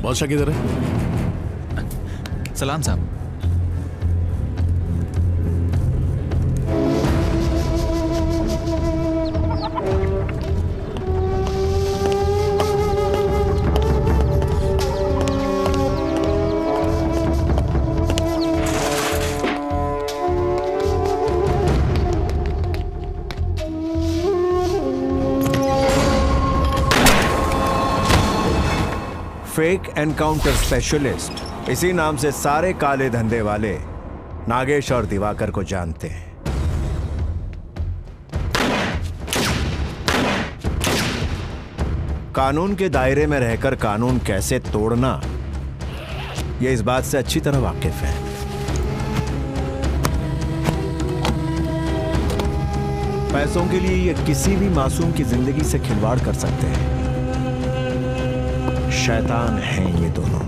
बादशाह किधर है? सलाम साहब। फेक एनकाउंटर स्पेशलिस्ट, इसी नाम से सारे काले धंधे वाले नागेश और दिवाकर को जानते हैं। कानून के दायरे में रहकर कानून कैसे तोड़ना, ये इस बात से अच्छी तरह वाकिफ है। पैसों के लिए ये किसी भी मासूम की जिंदगी से खिलवाड़ कर सकते हैं। शैतान हैं ये दोनों।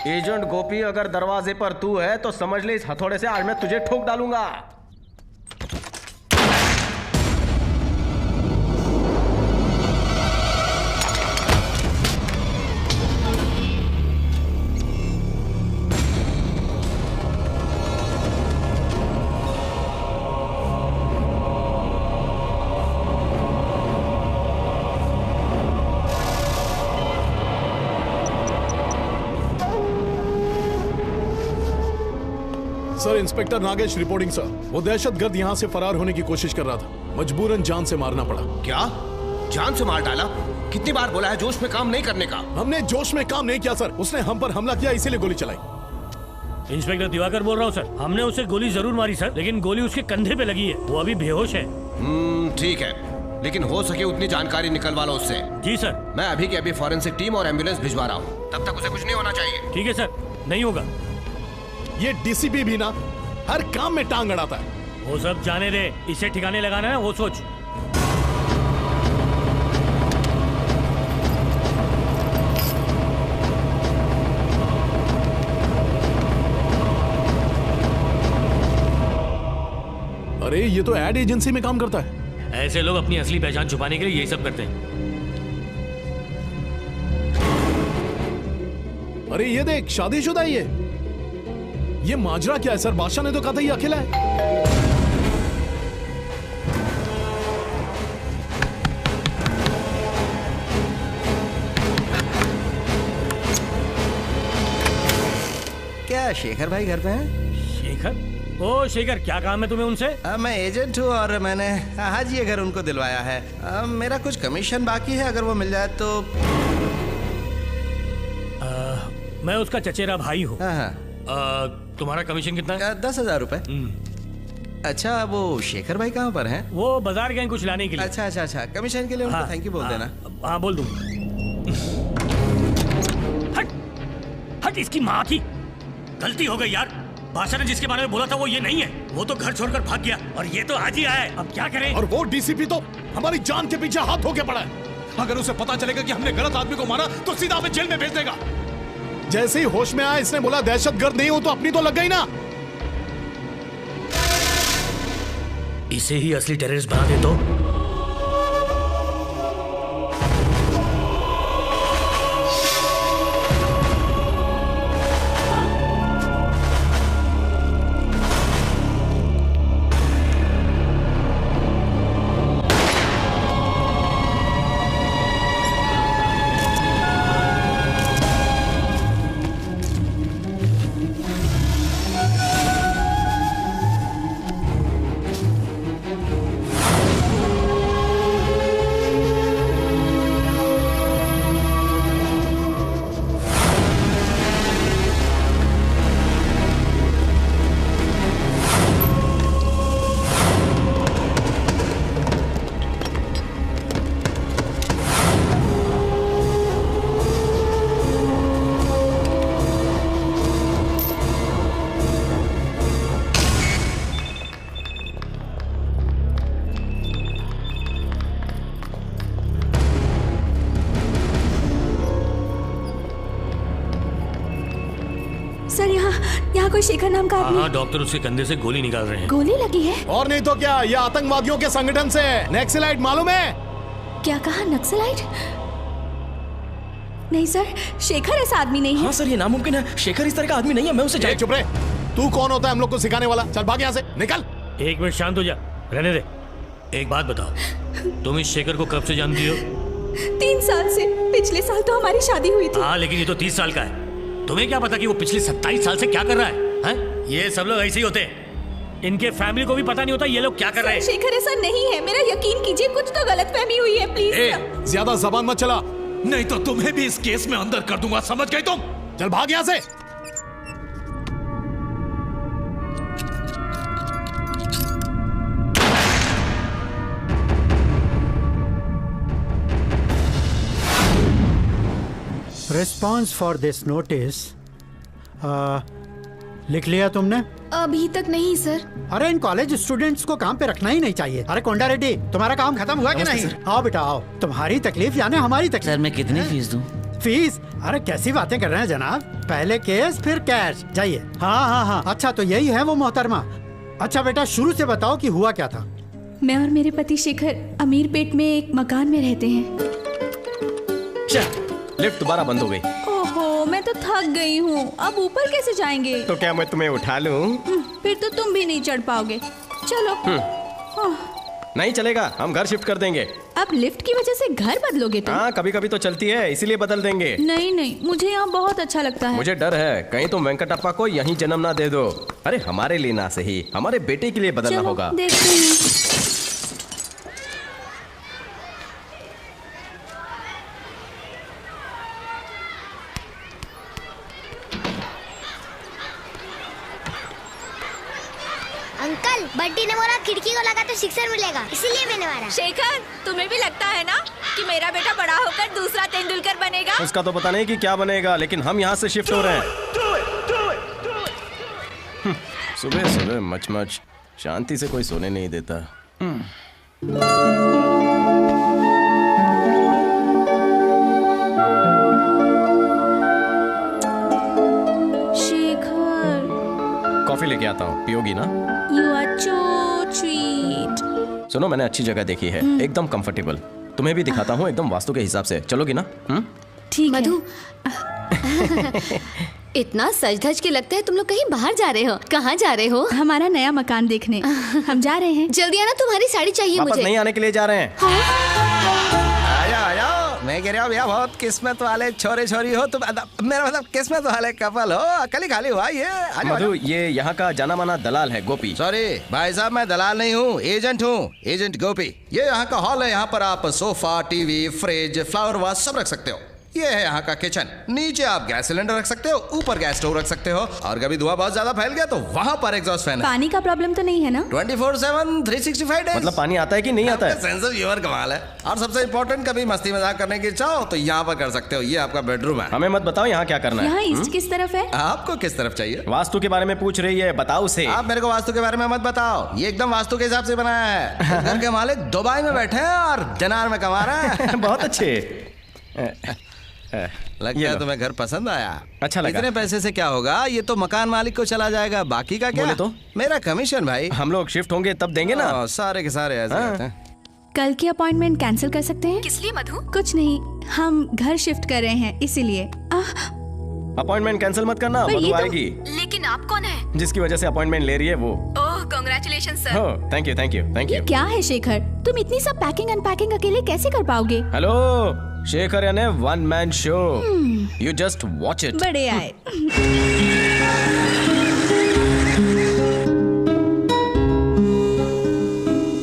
एजेंट गोपी, अगर दरवाजे पर तू है तो समझ ले इस हथौड़े से आज मैं तुझे ठोक डालूंगा। Sir, inspector Nagesh reporting sir. वो दहशतगर्द यहाँ से फरार होने की कोशिश कर रहा था, मजबूरन जान से मारना पड़ा। क्या? जान से मार डाला? कितनी बार बोला है जोश में काम नहीं करने का। हमने जोश में काम नहीं किया सर, उसने हम पर हमला किया इसीलिए गोली चलाई। इंस्पेक्टर दिवाकर बोल रहा हूँ सर। हमने उसे गोली जरूर मारी सर, लेकिन गोली उसके कंधे पे लगी है, वो अभी बेहोश है। ठीक है, लेकिन हो सके उतनी जानकारी निकलवा लो उससे। जी सर। मैं अभी के अभी फॉरेंसिक टीम और एम्बुलेंस भिजवा रहा हूँ, तब तक उसे कुछ नहीं होना चाहिए। ठीक है सर, नहीं होगा। ये डीसीपी भी ना हर काम में टांग अड़ाता है। वो सब जाने दे, इसे ठिकाने लगाना है वो सोच। अरे ये तो एड एजेंसी में काम करता है। ऐसे लोग अपनी असली पहचान छुपाने के लिए यही सब करते हैं। अरे ये देख, शादीशुदा ही है। ये माजरा क्या है सर? बादशाह ने तो कहा था ये अकेला है। क्या शेखर भाई घर पे हैं? शेखर? ओ शेखर, क्या काम है तुम्हें उनसे? मैं एजेंट हूँ और मैंने आज ये घर उनको दिलवाया है। मेरा कुछ कमीशन बाकी है, अगर वो मिल जाए तो। मैं उसका चचेरा भाई हूँ। हाँ। तुम्हारा कमीशन कितना है? 10,000 रुपए। अच्छा, वो शेखर भाई कहाँ पर हैं? वो बाजार गए कुछ लाने के लिए। अच्छा, कमीशन के लिए उनको थैंक यू बोल देना। हाँ बोल दूँ। हट हट, इसकी माँ की गलती हो गई यार। बादशाह ने जिसके बारे में बोला था वो ये नहीं है। वो तो घर छोड़कर भाग गया और ये तो आज ही आया है। अब क्या करें? और वो डीसीपी तो हमारी जान के पीछे हाथ धो के पड़ा है। अगर उसे पता चलेगा कि हमने गलत आदमी को मारा तो सीधा हमें जेल में भेज देगा। जैसे ही होश में आया इसने बोला दहशतगर्द नहीं हो तो अपनी तो लग गई ना। इसे ही असली टेररिस्ट बना दे तो। यहाँ कोई शेखर नाम का आदमी? हाँ, डॉक्टर उसके कंधे से गोली निकाल रहे हैं। गोली लगी है? और नहीं तो क्या, ये आतंकवादियों के संगठन से नक्सलाइट, मालूम है? क्या कहा, नक्सलाइट? नहीं सर, शेखर ऐसा आदमी नहीं है। हाँ सर, ये नामुमकिन है। शेखर इस तरह का आदमी नहीं है। मैं उसे ए, चुप रहे। तू कौन होता है हम लोग को सिखाने वाला? चल भाग यहाँ से, निकल। एक मिनट शांत हो जा, रहने दे। एक बात बताओ, तुम इस शेखर को कब से जानती हो? 3 साल से। पिछले साल तो हमारी शादी हुई थी। हाँ, लेकिन ये तो 30 साल का है। तुम्हें क्या पता कि वो पिछले 27 साल से क्या कर रहा है? ये सब लोग ऐसे ही होते हैं। इनके फैमिली को भी पता नहीं होता ये लोग क्या कर रहे हैं। शेखर ऐसा नहीं है, मेरा यकीन कीजिए, कुछ तो गलतफहमी हुई है, प्लीज। ज्यादा जबान मत चला, नहीं तो तुम्हें भी इस केस में अंदर कर दूंगा, समझ गई तुम? चल भाग यहाँ से। रिस्पॉन्स फॉर दिस नोटिस लिख लिया तुमने? अभी तक नहीं सर। अरे इन कॉलेज स्टूडेंट्स को काम पे रखना ही नहीं चाहिए। अरे कोंडा रेड्डी, तुम्हारा काम खत्म हुआ कि नहीं? आओ बेटा आओ, तुम्हारी तकलीफ यानी हमारी तकलीफ। सर मैं कितनी फीस दूं? फीस? अरे कैसी बातें कर रहे हैं जनाब, पहले केस फिर कैश। जाइए। हाँ हाँ हाँ, अच्छा तो यही है वो मोहतरमा। अच्छा बेटा शुरू से बताओ कि हुआ क्या था? मैं और मेरे पति शेखर अमीरपेट में एक मकान में रहते हैं। लिफ्ट दोबारा बंद हो गई। ओहो, मैं तो थक गई हूँ, अब ऊपर कैसे जाएंगे? तो क्या मैं तुम्हें उठा लूं? फिर तो तुम भी नहीं चढ़ पाओगे। चलो। नहीं चलेगा, हम घर शिफ्ट कर देंगे। अब लिफ्ट की वजह से घर बदलोगे तुम? हाँ, कभी कभी तो चलती है, इसीलिए बदल देंगे। नहीं नहीं, मुझे यहाँ बहुत अच्छा लगता है। मुझे डर है कहीं तुम वेंकटप्पा को यहीं जन्म ना दे दो। अरे हमारे लिए ना सही, हमारे बेटे के लिए बदलना चलो, होगा। देखते हैं। अंकल, बड्डी ने बोला खिड़की को लगा तो सिक्सर मिलेगा, इसीलिए मैंने मारा। शेखर, तुम्हें भी लगता है ना कि मेरा बेटा बड़ा होकर दूसरा तेंदुलकर बनेगा? उसका तो पता नहीं कि क्या बनेगा, लेकिन हम यहाँ से शिफ्ट हो रहे हैं। सुबह सुबह मच शांति से कोई सोने नहीं देता। शेखर, कॉफी लेके आता हूँ, पियोगी ना? You are so sweet. सुनो, मैंने अच्छी जगह देखी है, एकदम कंफर्टेबल। तुम्हें भी दिखाता हूँ, एकदम वास्तु के हिसाब से। चलोगी ना? ठीक है। मधु, इतना सज धज के लगता है तुम लोग कहीं बाहर जा रहे हो। कहाँ जा रहे हो? हमारा नया मकान देखने हम जा रहे हैं। जल्दी आना, तुम्हारी साड़ी चाहिए वापस मुझे। नहीं आने के लिए जा रहे हैं। आया आया, मैं कह रहा हूँ भैया बहुत किस्मत वाले छोरे छोरी हो तुम। मेरा मतलब किस्मत वाले कपल हो, अकली खाली हुआ ये। मधु, ये यहाँ का जाना माना दलाल है गोपी। सॉरी भाई साहब, मैं दलाल नहीं हूँ, एजेंट हूँ, एजेंट गोपी। ये यहाँ का हॉल है, यहाँ पर आप sofa, TV, fridge, flower vase सब रख सकते हो। ये है यहाँ का किचन, नीचे आप गैस सिलेंडर रख सकते हो, ऊपर गैस स्टोव रख सकते हो, और कभी धुआं बहुत ज्यादा फैल गया तो वहाँ पर एग्जॉस्ट फैन है। पानी का प्रॉब्लम तो नहीं है ना? 24/7 365 डेज। मतलब पानी आता है कि नहीं आता है? सेंस ऑफ ह्यूमर कमाल है। और सबसे इम्पोर्टेंट, कभी मस्ती मजाक करने की इच्छा हो तो यहाँ पर कर सकते हो। ये आपका बेडरूम है। हमें मत बताओ यहाँ क्या करना है। यहाँ ईस्ट किस तरफ है? आपको किस तरफ चाहिए? वास्तु के बारे में पूछ रही है, बताओ से। आप मेरे को वास्तु के बारे में मत बताओ, ये एकदम वास्तु के हिसाब से बनाया है। घर के मालिक दुबई में बैठे हैं और दिनार में कमा रहे हैं। बहुत अच्छे। लगता है तुम्हें घर पसंद आया। अच्छा लगा। इतने पैसे से क्या होगा, ये तो मकान मालिक को चला जाएगा, बाकी का क्या? बोले तो? मेरा कमीशन भाई। हम लोग शिफ्ट होंगे तब देंगे ना। सारे के सारे ऐसे रहते हैं। कल की अपॉइंटमेंट कैंसिल कर सकते हैं? किस लिए मधु? कुछ नहीं, हम घर शिफ्ट कर रहे हैं इसीलिए। अपॉइंटमेंट कैंसिल मत करना, पर ये मधु तो- आएगी। लेकिन आप कौन है? जिसकी वजह से अपॉइंटमेंट ले रही है वो। ओह, कांग्रेचुलेशन सर। हो, thank you thank you thank ये यू। क्या है शेखर, तुम इतनी सब पैकिंग अनपैकिंग अकेले कैसे कर पाओगे? हेलो, शेखर यानी one man show, you just watch it. बड़े आए।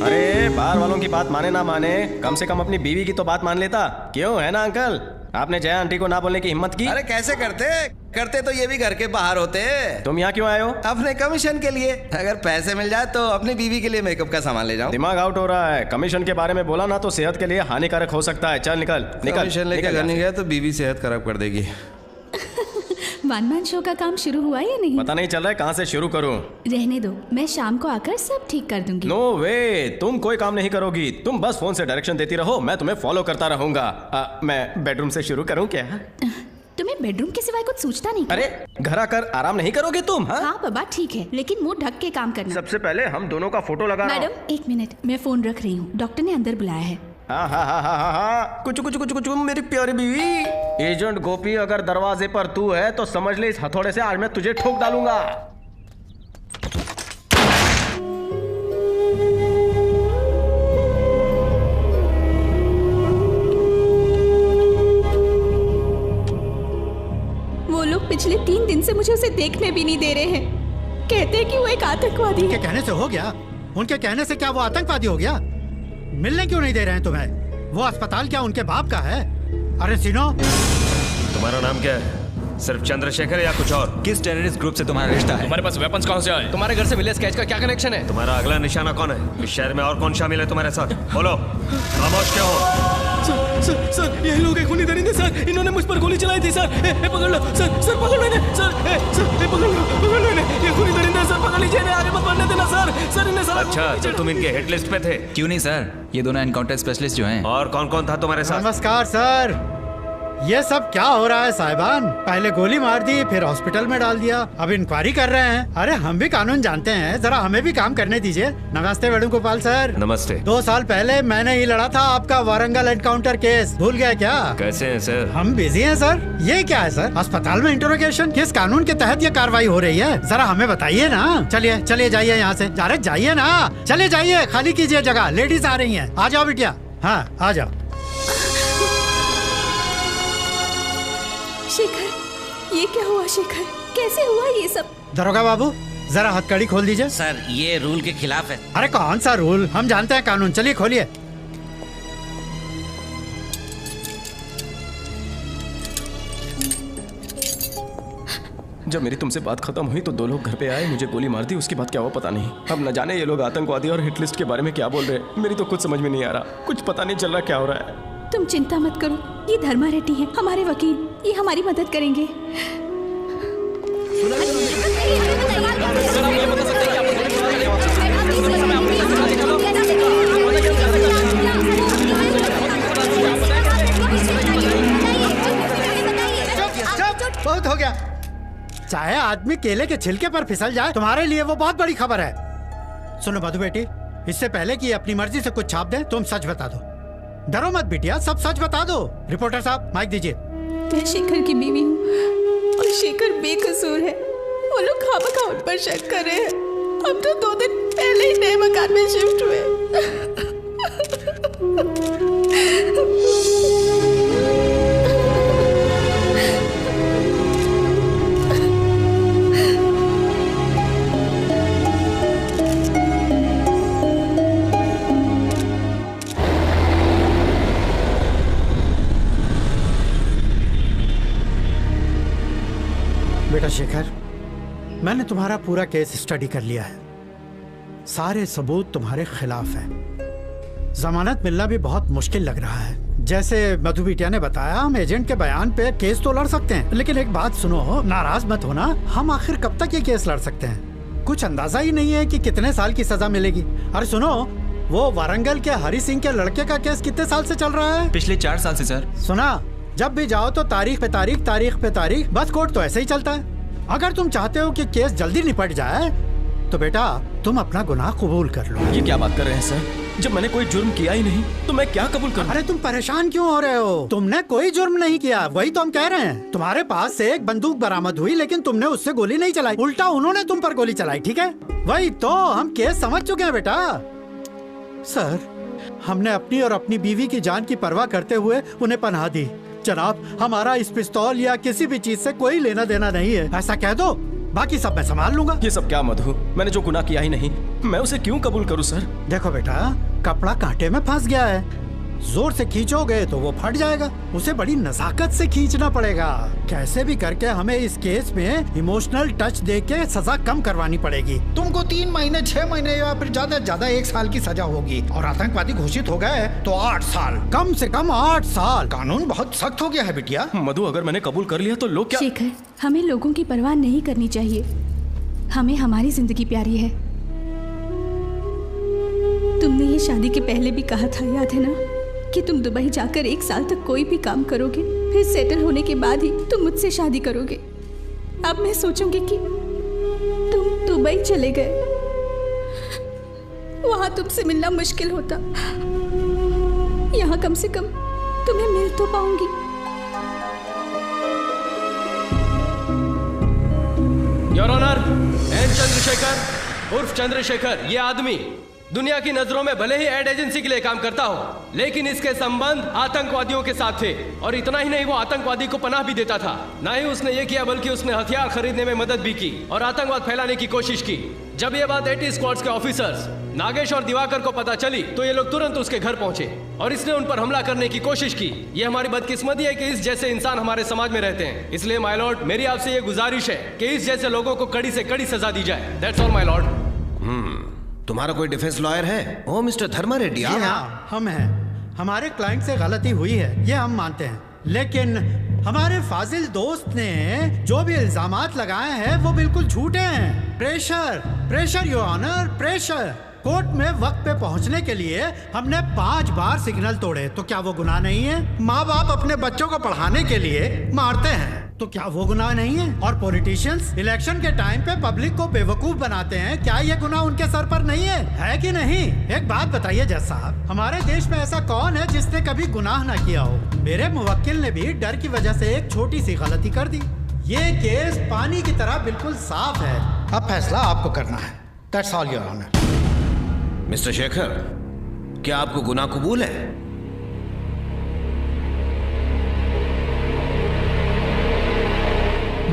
अरे बाहर वालों की बात माने ना माने, कम से कम अपनी बीवी की तो बात मान लेता। क्यों, है ना अंकल? आपने जया आंटी को ना बोलने की हिम्मत की। अरे कैसे करते तो ये भी घर के बाहर होते। तुम यहाँ क्यों आए हो? अपने कमीशन के लिए। अगर पैसे मिल जाए तो अपनी बीवी के लिए मेकअप का सामान ले जाऊं। दिमाग आउट हो रहा है। कमीशन के बारे में बोला ना तो सेहत के लिए हानिकारक हो सकता है। चल निकल निकल। कमीशन लेके घर नहीं गया तो बीवी सेहत खराब कर देगी। वन मैन शो का काम शुरू हुआ या नहीं? पता नहीं चल रहा है कहाँ से शुरू करूं। रहने दो, मैं शाम को आकर सब ठीक कर दूंगी। नो वे, तुम कोई काम नहीं करोगी। तुम बस फोन से डायरेक्शन देती रहो, मैं तुम्हें फॉलो करता रहूंगा। मैं बेडरूम से शुरू करूं क्या? तुम्हें बेडरूम के सिवाय कुछ सोचता नहीं। अरे घर आकर आराम नहीं करोगे तुम? हाँ बाबा ठीक है, लेकिन मुंह ढक के काम करना। सबसे पहले हम दोनों का फोटो लगा। मैडम 1 मिनट, मैं फोन रख रही हूँ, डॉक्टर ने अंदर बुलाया है। हाँ, कुछ मेरी प्यारी बीवी। एजेंट गोपी, अगर दरवाजे पर तू है तो समझ ले इस हथौड़े से आज मैं तुझे ठोक डालूंगा। वो लोग पिछले 3 दिन से मुझे उसे देखने भी नहीं दे रहे हैं। कहते हैं कि वो एक आतंकवादी है। उनके कहने से हो गया? उनके कहने से क्या वो आतंकवादी हो गया? मिलने क्यों नहीं दे रहे हैं तुम्हें? वो अस्पताल क्या उनके बाप का है? अरे सिनो, तुम्हारा नाम क्या है? सिर्फ चंद्रशेखर या कुछ और? किस टेररिस्ट ग्रुप से तुम्हारा रिश्ता है? तुम्हारे पास वेपन्स कहाँ से आए? तुम्हारे घर से विलेज कैच का क्या कनेक्शन है? तुम्हारा अगला निशाना कौन है? इस शहर में और कौन शामिल है तुम्हारे साथ? बोलो, खामोश क्यों हो? सर यही लोग खूनी दरिंदे सर, इन्होंने मुझ पर गोली चलाई थी सर। पकड़ लो सर पकड़ लो इन्हें सर, पकड़ लो इन्हें, ये खूनी दरिंदे सर, पकड़ लीजिए इन्हें, आगे मत बढ़ने देना सर इन्हें सर। अच्छा, तो तुम इनके हिट लिस्ट पे थे? क्यों नहीं सर, ये दोनों एनकाउंटर स्पेशलिस्ट जो हैं। और कौन कौन था तुम्हारे साथ? नमस्कार सर। ये सब क्या हो रहा है साहिबान? पहले गोली मार दी, फिर हॉस्पिटल में डाल दिया, अब इंक्वायरी कर रहे हैं। अरे हम भी कानून जानते हैं, जरा हमें भी काम करने दीजिए। नमस्ते वेणुगोपाल सर। नमस्ते। 2 साल पहले मैंने ही लड़ा था आपका वारंगल एनकाउंटर केस, भूल गए क्या? कैसे हैं सर? हम बिजी हैं सर। ये क्या है सर, अस्पताल में इंटरोगेशन? किस कानून के तहत ये कार्रवाई हो रही है, जरा हमें बताइए ना। चलिए जाइए यहाँ से। अरे जाइए ना, चले जाइए, खाली कीजिए जगह, लेडीज आ रही है। आ जाओ बिटिया। हाँ आ जाओ। शेखर, ये क्या हुआ शेखर? कैसे हुआ ये सब? दरोगा बाबू, जरा हथकड़ी खोल दीजिए। सर ये रूल के खिलाफ है। अरे कौन सा रूल, हम जानते हैं कानून। चलिए खोलिए। जब मेरी तुमसे बात खत्म हुई तो 2 लोग घर पे आए, मुझे गोली मार दी, उसके बाद क्या हुआ पता नहीं। अब न जाने ये लोग आतंकवादी और हिट लिस्ट के बारे में क्या बोल रहे हैं, मेरी तो कुछ समझ में नहीं आ रहा, कुछ पता नहीं चल रहा क्या हो रहा है। तुम चिंता मत करो, ये धर्मा रेड्डी है हमारे वकील, ये हमारी मदद करेंगे। बहुत हो गया। चाहे आदमी केले के छिलके पर फिसल जाए, तुम्हारे लिए वो बहुत बड़ी खबर है। सुनो मधु बेटी, इससे पहले कि अपनी मर्जी से कुछ छाप दे, तुम सच बता दो। डरो मत बिटिया, सब सच बता दो। रिपोर्टर साहब माइक दीजिए। मैं शेखर की बीवी हूँ और शेखर बेकसूर है। वो लोग खामखा उन पर शक कर रहे हैं। हम तो 2 दिन पहले ही नए मकान में शिफ्ट हुए। बेटा शेखर, मैंने तुम्हारा पूरा केस स्टडी कर लिया है। सारे सबूत तुम्हारे खिलाफ हैं। जमानत मिलना भी बहुत मुश्किल लग रहा है। जैसे मधु बिटिया ने बताया, हम एजेंट के बयान पे केस तो लड़ सकते हैं, लेकिन एक बात सुनो, नाराज मत होना, हम आखिर कब तक ये केस लड़ सकते हैं? कुछ अंदाजा ही नहीं है कि कितने साल की सजा मिलेगी। अरे सुनो, वो वारंगल के हरि सिंह के लड़के का केस कितने साल से चल रहा है? पिछले 4 साल से सर। सुना, जब भी जाओ तो तारीख पे तारीख, तारीख पे तारीख, बस कोर्ट तो ऐसे ही चलता है। अगर तुम चाहते हो कि केस जल्दी निपट जाए तो बेटा तुम अपना गुनाह कबूल कर लो। ये क्या बात कर रहे हैं सर? जब मैंने कोई जुर्म किया ही नहीं तो मैं क्या कबूल करूं? अरे तुम परेशान क्यों हो रहे हो? तुमने कोई जुर्म नहीं किया, वही तो हम कह रहे हैं। तुम्हारे पास से एक बंदूक बरामद हुई, लेकिन तुमने उससे गोली नहीं चलाई, उल्टा उन्होंने तुम पर गोली चलाई, ठीक है? वही तो हम केस समझ चुके हैं बेटा। सर, हमने अपनी और अपनी बीवी की जान की परवाह करते हुए उन्हें पनाह दी। जनाब, हमारा इस पिस्तौल या किसी भी चीज से कोई लेना देना नहीं है, ऐसा कह दो, बाकी सब मैं संभाल लूंगा। ये सब क्या मधु, मैंने जो गुनाह किया ही नहीं, मैं उसे क्यों कबूल करूं सर? देखो बेटा, कपड़ा कांटे में फंस गया है, जोर से खींचोगे तो वो फट जाएगा, उसे बड़ी नजाकत से खींचना पड़ेगा। कैसे भी करके हमें इस केस में इमोशनल टच देके सजा कम करवानी पड़ेगी। तुमको 3 महीने, 6 महीने या फिर ज्यादा ज्यादा 1 साल की सजा होगी, और आतंकवादी घोषित हो गए तो 8 साल, कम से कम 8 साल। कानून बहुत सख्त हो गया है बिटिया। मधु, अगर मैंने कबूल कर लिया तो लोग क्या? शेखर, हमें लोगों की परवाह नहीं करनी चाहिए, हमें हमारी जिंदगी प्यारी है। तुमने ये शादी के पहले भी कहा था, याद है ना, कि तुम दुबई जाकर 1 साल तक कोई भी काम करोगे फिर सेटल होने के बाद ही तुम मुझसे शादी करोगे। अब मैं सोचूंगी कि तुम दुबई चले गए, वहां तुमसे मिलना मुश्किल होता, यहाँ कम से कम तुम्हें मिल तो पाऊंगी। योर ऑनर, एन चंद्रशेखर उर्फ चंद्रशेखर, ये आदमी दुनिया की नजरों में भले ही एड एजेंसी के लिए काम करता हो, लेकिन इसके संबंध आतंकवादियों के साथ थे। और इतना ही नहीं, वो आतंकवादी को पनाह भी देता था। ना ही उसने ये किया, बल्कि उसने हथियार खरीदने में मदद भी की और आतंकवाद फैलाने की कोशिश की। जब ये बात 80 स्क्वाड्स के ऑफिसर्स नागेश और दिवाकर को पता चली, तो ये लोग तुरंत उसके घर पहुंचे और इसने उन पर हमला करने की कोशिश की। ये हमारी बदकिस्मती है कि इस जैसे इंसान हमारे समाज में रहते हैं। इसलिए माय लॉर्ड, मेरी आपसे ये गुजारिश है कि इस जैसे लोगों को कड़ी से कड़ी सजा दी जाए। That's all my Lord. तुम्हारा कोई डिफेंस लॉयर है? ओ मिस्टर धर्मा रेड्डी। हाँ, हम हैं। हमारे क्लाइंट से गलती हुई है, ये हम मानते हैं, लेकिन हमारे फाजिल दोस्त ने जो भी इल्जामात लगाए हैं वो बिल्कुल झूठे हैं। Pressure your honour, pressure. Court में वक्त पे पहुंचने के लिए हमने 5 बार सिग्नल तोड़े, तो क्या वो गुनाह नहीं है? माँ बाप अपने बच्चों को पढ़ाने के लिए मारते हैं, तो क्या वो गुनाह नहीं है? और पॉलिटिशियंस इलेक्शन के टाइम पे पब्लिक को बेवकूफ बनाते हैं, क्या ये गुनाह उनके सर पर नहीं है कि नहीं? एक बात बताइए जज साहब, हमारे देश में ऐसा कौन है जिसने कभी गुनाह ना किया हो? मेरे मुवक्किल ने भी डर की वजह से एक छोटी सी गलती कर दी। ये केस पानी की तरह बिल्कुल साफ है, अब फैसला आपको करना है। That's all your honour. Mister Shekhar, क्या आपको गुनाह कबूल है?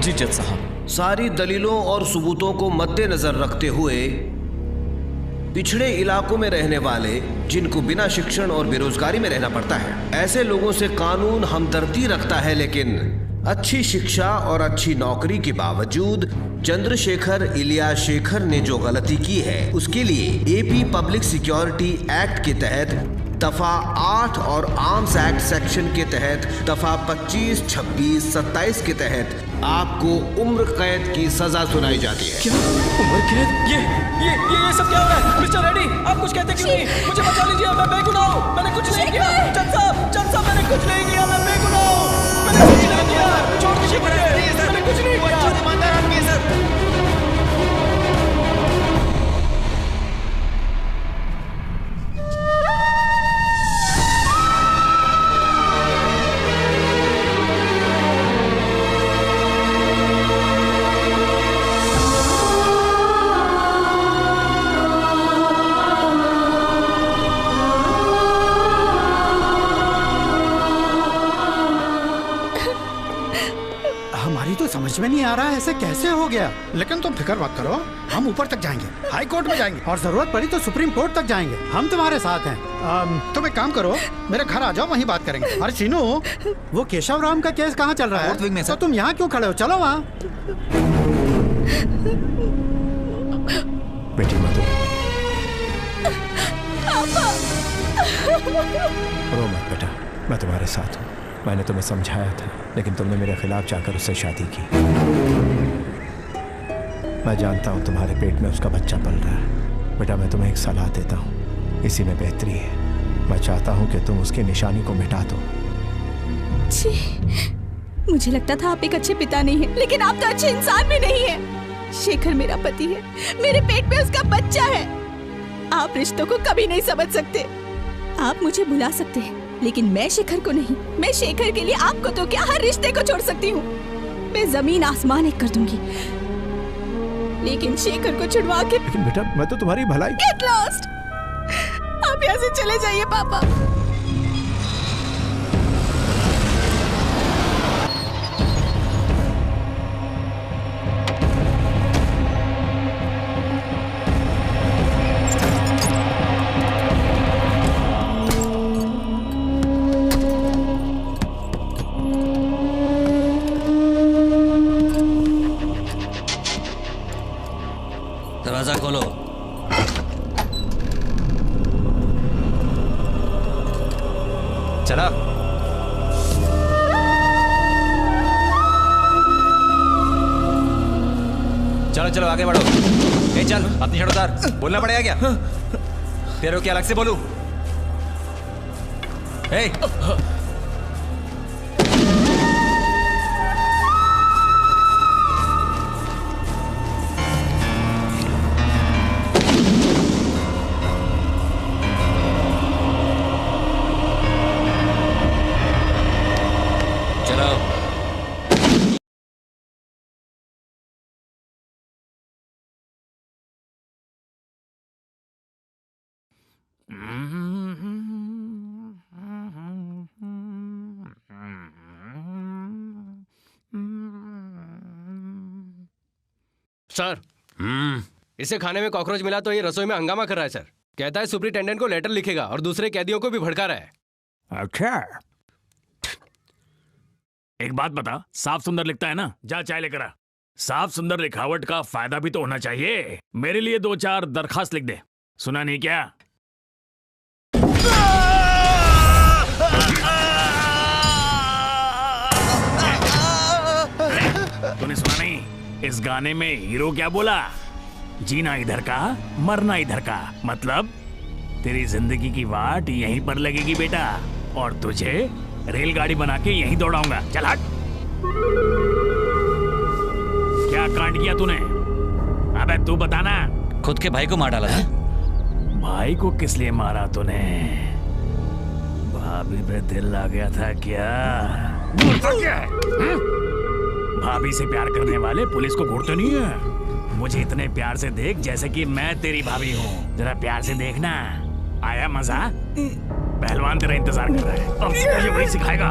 जी जज साहब। सारी दलीलों और सबूतों को मद्देनजर रखते हुए पिछड़े इलाकों में रहने वाले, जिनको बिना शिक्षण और बेरोजगारी में रहना पड़ता है, ऐसे लोगों से कानून हमदर्दी रखता है, लेकिन अच्छी शिक्षा और अच्छी नौकरी के बावजूद चंद्रशेखर इलियास शेखर ने जो गलती की है, उसके लिए एपी पब्लिक सिक्योरिटी एक्ट के तहत दफा 8 और आर्म्स एक्ट सेक्शन के तहत दफा 25, 26, 27 के तहत आपको उम्र कैद की सजा सुनाई जाती है। क्या उम्र कैद? ये सब क्या हो रहा है? मिस्टर रेड्डी, आप कुछ कहते क्यों नहीं? मुझे बचा लीजिए, मैं बेगुनाह हूँ, मैंने कुछ नहीं किया। जज साहब, मैंने कुछ नहीं किया, मैं बेगुनाह हूँ, मैंने कुछ नहीं किया। छोड़ दीजिए मुझे, मैंने कुछ नहीं किया। समझ में नहीं आ रहा है ऐसे कैसे हो गया, लेकिन तुम फिक्र मत करो, हम ऊपर तक जाएंगे, हाई कोर्ट में जाएंगे और जरूरत पड़ी तो सुप्रीम कोर्ट तक जाएंगे। हम तुम्हारे साथ हैं। तुम एक काम करो, मेरे घर आ जाओ, वहीं बात करेंगे। अरे सीनू, वो केशव राम का केस कहाँ चल रहा है? तो तुम यहाँ क्यों खड़े हो? चलो वहाँ। बेटी मधु, रो मत बेटा, मैं तुम्हारे साथ हूँ। मैंने तुम्हें समझाया था, लेकिन तुमने मेरे खिलाफ जाकर उससे शादी की। मैं जानता हूँ तुम्हारे पेट में उसका बच्चा पल रहा है। बेटा, मैं तुम्हें एक सलाह देता हूँ, इसी में बेहतरी है। मैं चाहता हूँ कि तुम उसकी निशानी को मिटा दो। मुझे लगता था आप एक अच्छे पिता नहीं हैं, लेकिन आप तो अच्छे इंसान भी नहीं हैं। शेखर मेरा पति है, मेरे पेट में उसका बच्चा है। आप रिश्तों को कभी नहीं समझ सकते। आप मुझे भुला सकते हैं, लेकिन मैं शेखर को नहीं। मैं शेखर के लिए आपको तो क्या, हर रिश्ते को छोड़ सकती हूँ। मैं जमीन आसमान एक कर दूंगी, लेकिन शेखर को छुड़वा के। लेकिन बेटा, मैं तो तुम्हारी भलाई। Get lost! आप यहाँ से चले जाइए पापा। दरवाजा खोलो। चला। चलो चलो आगे बढ़ो। ए चल, अपनी शर्ट उतार। बोलना पड़ेगा क्या? तेरे को क्या अलग से बोलूं? ए सर इसे खाने में कॉकरोच मिला तो ये रसोई में हंगामा कर रहा है सर। कहता है सुपरिटेंडेंट को लेटर लिखेगा और दूसरे कैदियों को भी भड़का रहा है। अच्छा, एक बात बता, साफ सुंदर लिखता है ना? जा चाय लेकर आ। साफ सुंदर लिखावट का फायदा भी तो होना चाहिए। मेरे लिए 2-4 दरखास्त लिख दे। सुना नहीं क्या? तूने सुना नहीं? इस गाने में हीरो क्या बोला? जीना इधर का, मरना इधर का। मतलब तेरी जिंदगी की वाट यहीं पर लगेगी बेटा, और तुझे रेलगाड़ी बना के यहीं दौड़ाऊंगा। चल हट। क्या कांड किया तूने? अबे तू बताना। खुद के भाई को मार डाला था। भाई को किस लिए मारा तूने? भाभी पे दिल आ गया था क्या? क्या है? भाभी से प्यार करने वाले पुलिस को घूरते नहीं है। मुझे इतने प्यार से देख जैसे कि मैं तेरी भाभी हूँ। जरा प्यार से देखना। आया मजा? पहलवान तेरा इंतजार कर रहा है। अब तुझे वही सिखाएगा।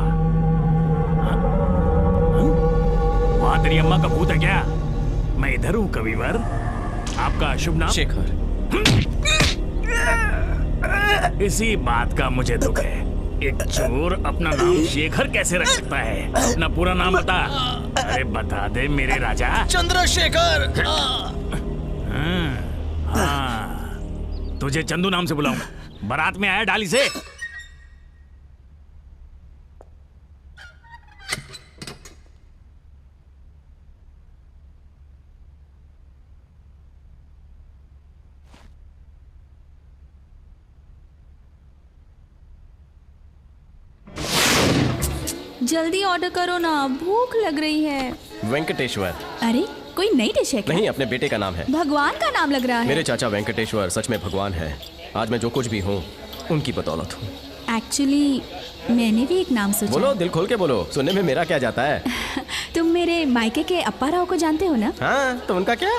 वहां तेरी अम्मा का भूत है क्या? मैं इधर हूँ कविवर। आपका शुभ नाम? शेखर। इसी बात का मुझे दुख है। एक चोर अपना नाम शेखर कैसे रख सकता है? अपना पूरा नाम बता। अरे बता दे मेरे राजा। चंद्रशेखर। हाँ, तुझे चंदू नाम से बुलाऊंगा। बारात में आया डाली से। जल्दी ऑर्डर करो ना, भूख लग रही है। वेंकटेश्वर। अरे कोई नई डिश है क्या? नहीं, अपने बेटे का नाम है। भगवान का नाम लग रहा है। मेरे चाचा वेंकटेश्वर सच में भगवान है। आज मैं जो कुछ भी हूँ उनकी बदौलत हूँ। एक्चुअली मैंने भी एक नाम सोचा। बोलो, दिल खोल के बोलो। सुनने में मेरा क्या जाता है? तुम मेरे मायके के अप्पा राव को जानते हो ना? हाँ, तो उनका क्या?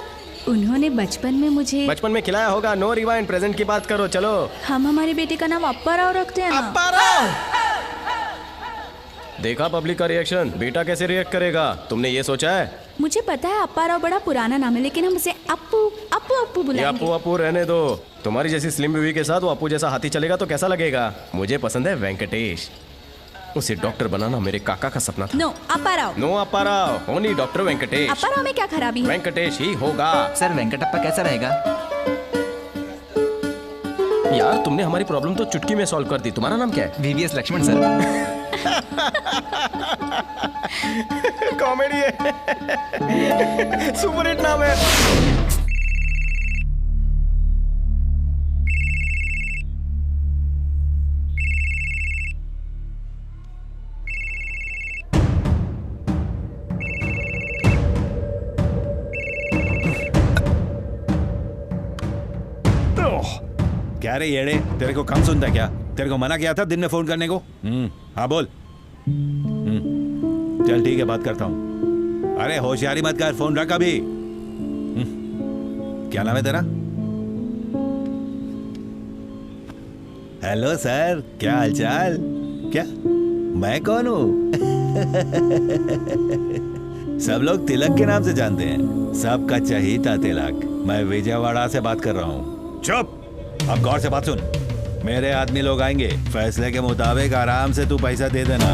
उन्होंने बचपन में मुझे खिलाया होगा। नो रिवाइंड, प्रेजेंट की बात करो। चलो। हम हमारे बेटे का नाम अप्पा राव रखते हैं ना। अप्पा राव। देखा पब्लिक का रिएक्शन। बेटा कैसे रिएक्ट करेगा? तुमने ये सोचा है? मुझे पता है अप्पा राव बड़ा पुराना नाम है, लेकिन हम उसे अप्पू अप्पू अप्पू बुलाएंगे। अप्पू अप्पू रहने दो। तुम्हारी जैसी स्लिम बीवी के साथ वो अप्पू जैसा हाथी चलेगा तो कैसा लगेगा? मुझे पसंद है वेंकटेश। उसे डॉक्टर बनाना मेरे काका का सपना था। नो अप्पा राव। नो अप्पा राव, ओनली डॉक्टर वेंकटेश। अप्पा राव में क्या खराबी है? वेंकटेश ही होगा। सर वेंकटप्पा कैसा रहेगा? यार तुमने हमारी प्रॉब्लम तो चुटकी में सॉल्व कर दी। तुम्हारा नाम क्या है? VVS Laxman sir. कॉमेडी है। सुपर हिट नाम है। क्या रे येड़े, तेरे को कम सुनता क्या? तेरे को मना किया था दिन में फोन करने को। हाँ बोल। चल ठीक है, बात करता हूँ। अरे होशियारी मत कर, फोन रख अभी। क्या नाम है तेरा? हेलो सर, क्या हालचाल? क्या मैं कौन हूँ? सब लोग तिलक के नाम से जानते हैं। सबका चहीता तिलक। मैं विजयवाड़ा से बात कर रहा हूँ। चुप, अब गौर से बात सुन। मेरे आदमी लोग आएंगे, फैसले के मुताबिक आराम से तू पैसा दे देना।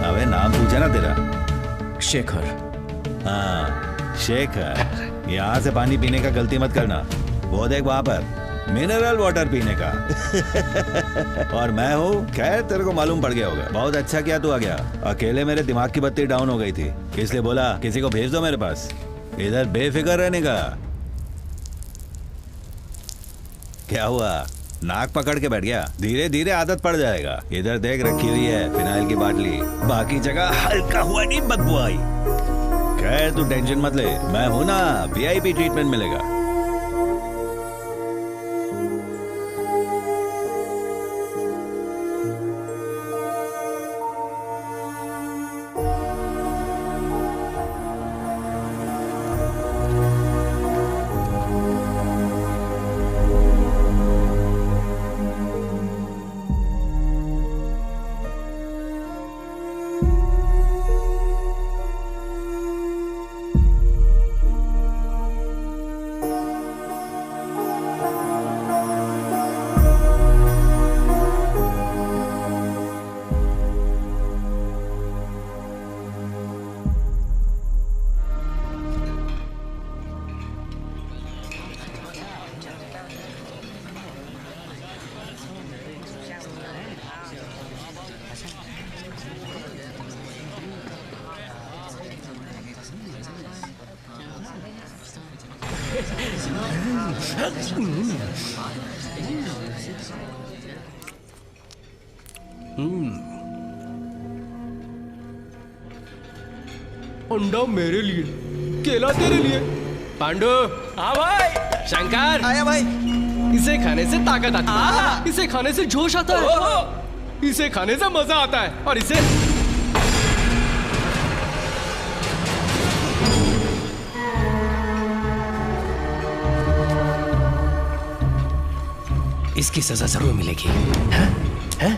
अबे नाम पूछा ना तेरा? शेखर। हाँ शेखर। यहाँ से पानी पीने का गलती मत करना। वो देख वहां पर मिनरल वाटर पीने का। और मैं हूँ, खैर तेरे को मालूम पड़ गया होगा। बहुत अच्छा किया तू आ गया। अकेले मेरे दिमाग की बत्ती डाउन हो गई थी, इसलिए बोला किसी को भेज दो मेरे पास। इधर बेफिक्र रहने का। क्या हुआ, नाक पकड़ के बैठ गया? धीरे धीरे आदत पड़ जाएगा। इधर देख रखी हुई है फिनाइल की बाटली, बाकी जगह हल्का हुआ नहीं बदबू आई। खैर तू टेंशन मत ले, मैं हूं ना, VIP ट्रीटमेंट मिलेगा। अंडा मेरे लिए, केला तेरे लिए। पांडु, हाँ भाई। शंकर, आया भाई। इसे खाने से ताकत आती है, इसे खाने से जोश आता है, इसे खाने से मजा आता है, और इसे इसकी सजा जरूर मिलेगी। हाँ? हाँ?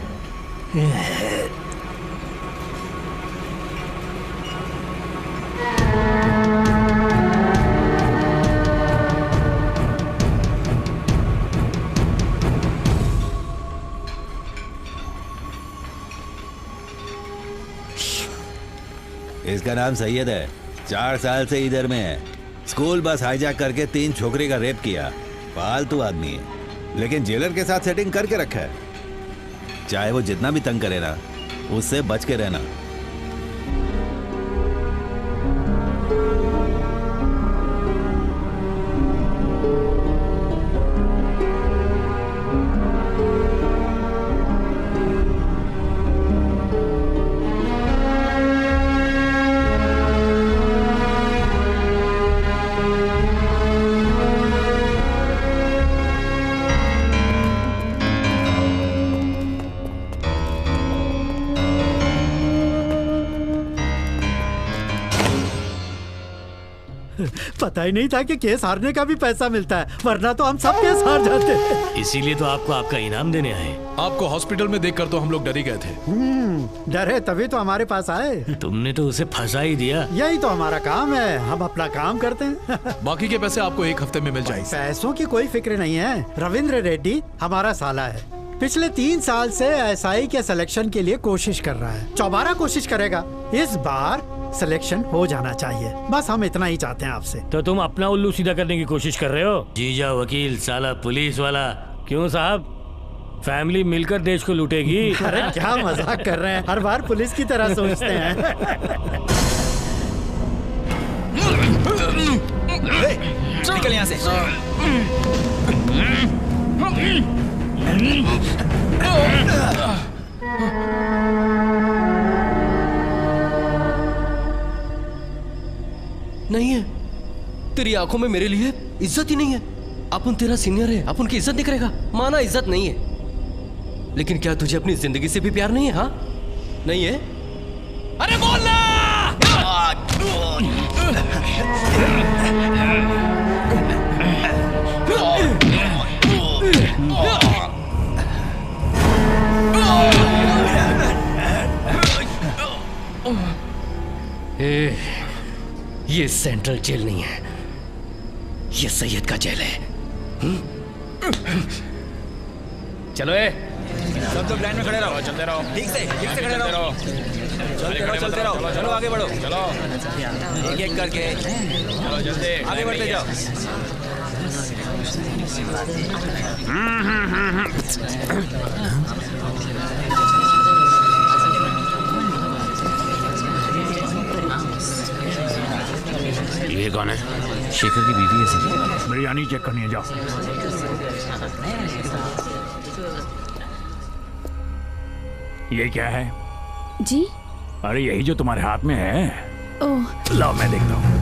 इसका नाम सैयद है, 4 साल से इधर में है। स्कूल बस हाईजैक करके 3 छोकरी का रेप किया। फालतू आदमी है, लेकिन जेलर के साथ सेटिंग करके रखा है। चाहे वो जितना भी तंग करे ना, उससे बच के रहना। पता ही नहीं था कि केस हारने का भी पैसा मिलता है, वरना तो हम सब केस हार जाते। इसीलिए तो आपको आपका इनाम देने आए। आपको हॉस्पिटल में देखकर तो हम लोग डर ही गए थे। डरे तभी तो हमारे पास आए। तुमने तो उसे फंसा ही दिया। यही तो हमारा काम है, हम अपना काम करते हैं। बाकी के पैसे आपको 1 हफ्ते में मिल जाएंगे। पैसों की कोई फिक्र नहीं है। रविंद्र रेड्डी हमारा साला है, पिछले 3 साल से एसआई के सिलेक्शन के लिए कोशिश कर रहा है। 4 कोशिश करेगा, इस बार सिलेक्शन हो जाना चाहिए। बस हम इतना ही चाहते हैं आपसे। तो तुम अपना उल्लू सीधा करने की कोशिश कर रहे हो? जीजा वकील साला पुलिस वाला। क्यों साहब, फैमिली मिलकर देश को लूटेगी। अरे क्या मजाक कर रहे हैं, हर बार पुलिस की तरह सोचते हैं। निकल यहाँ से। नहीं है, तेरी आंखों में मेरे लिए इज्जत ही नहीं है। अपन तेरा सीनियर है, अपन की इज्जत नहीं करेगा। माना इज्जत नहीं है, लेकिन क्या तुझे अपनी जिंदगी से भी प्यार नहीं है? हाँ नहीं है? अरे बोलना! ये सेंट्रल जेल नहीं है, ये सैयद का जेल है। चलो सब लोग लाइन में खड़े रहो, चलते रहो, ठीक से खड़े रहो, चलते रहो, चलो आगे बढ़ो, चलो एक करके, चलो जल्दी आगे बढ़ते जाओ। ये कौन है? शेखर की बीवी है सर। बिरयानी चेक करनी है, जाओ। ये क्या है? जी? अरे यही जो तुम्हारे हाथ में है। ओह। लाओ मैं देखता हूँ।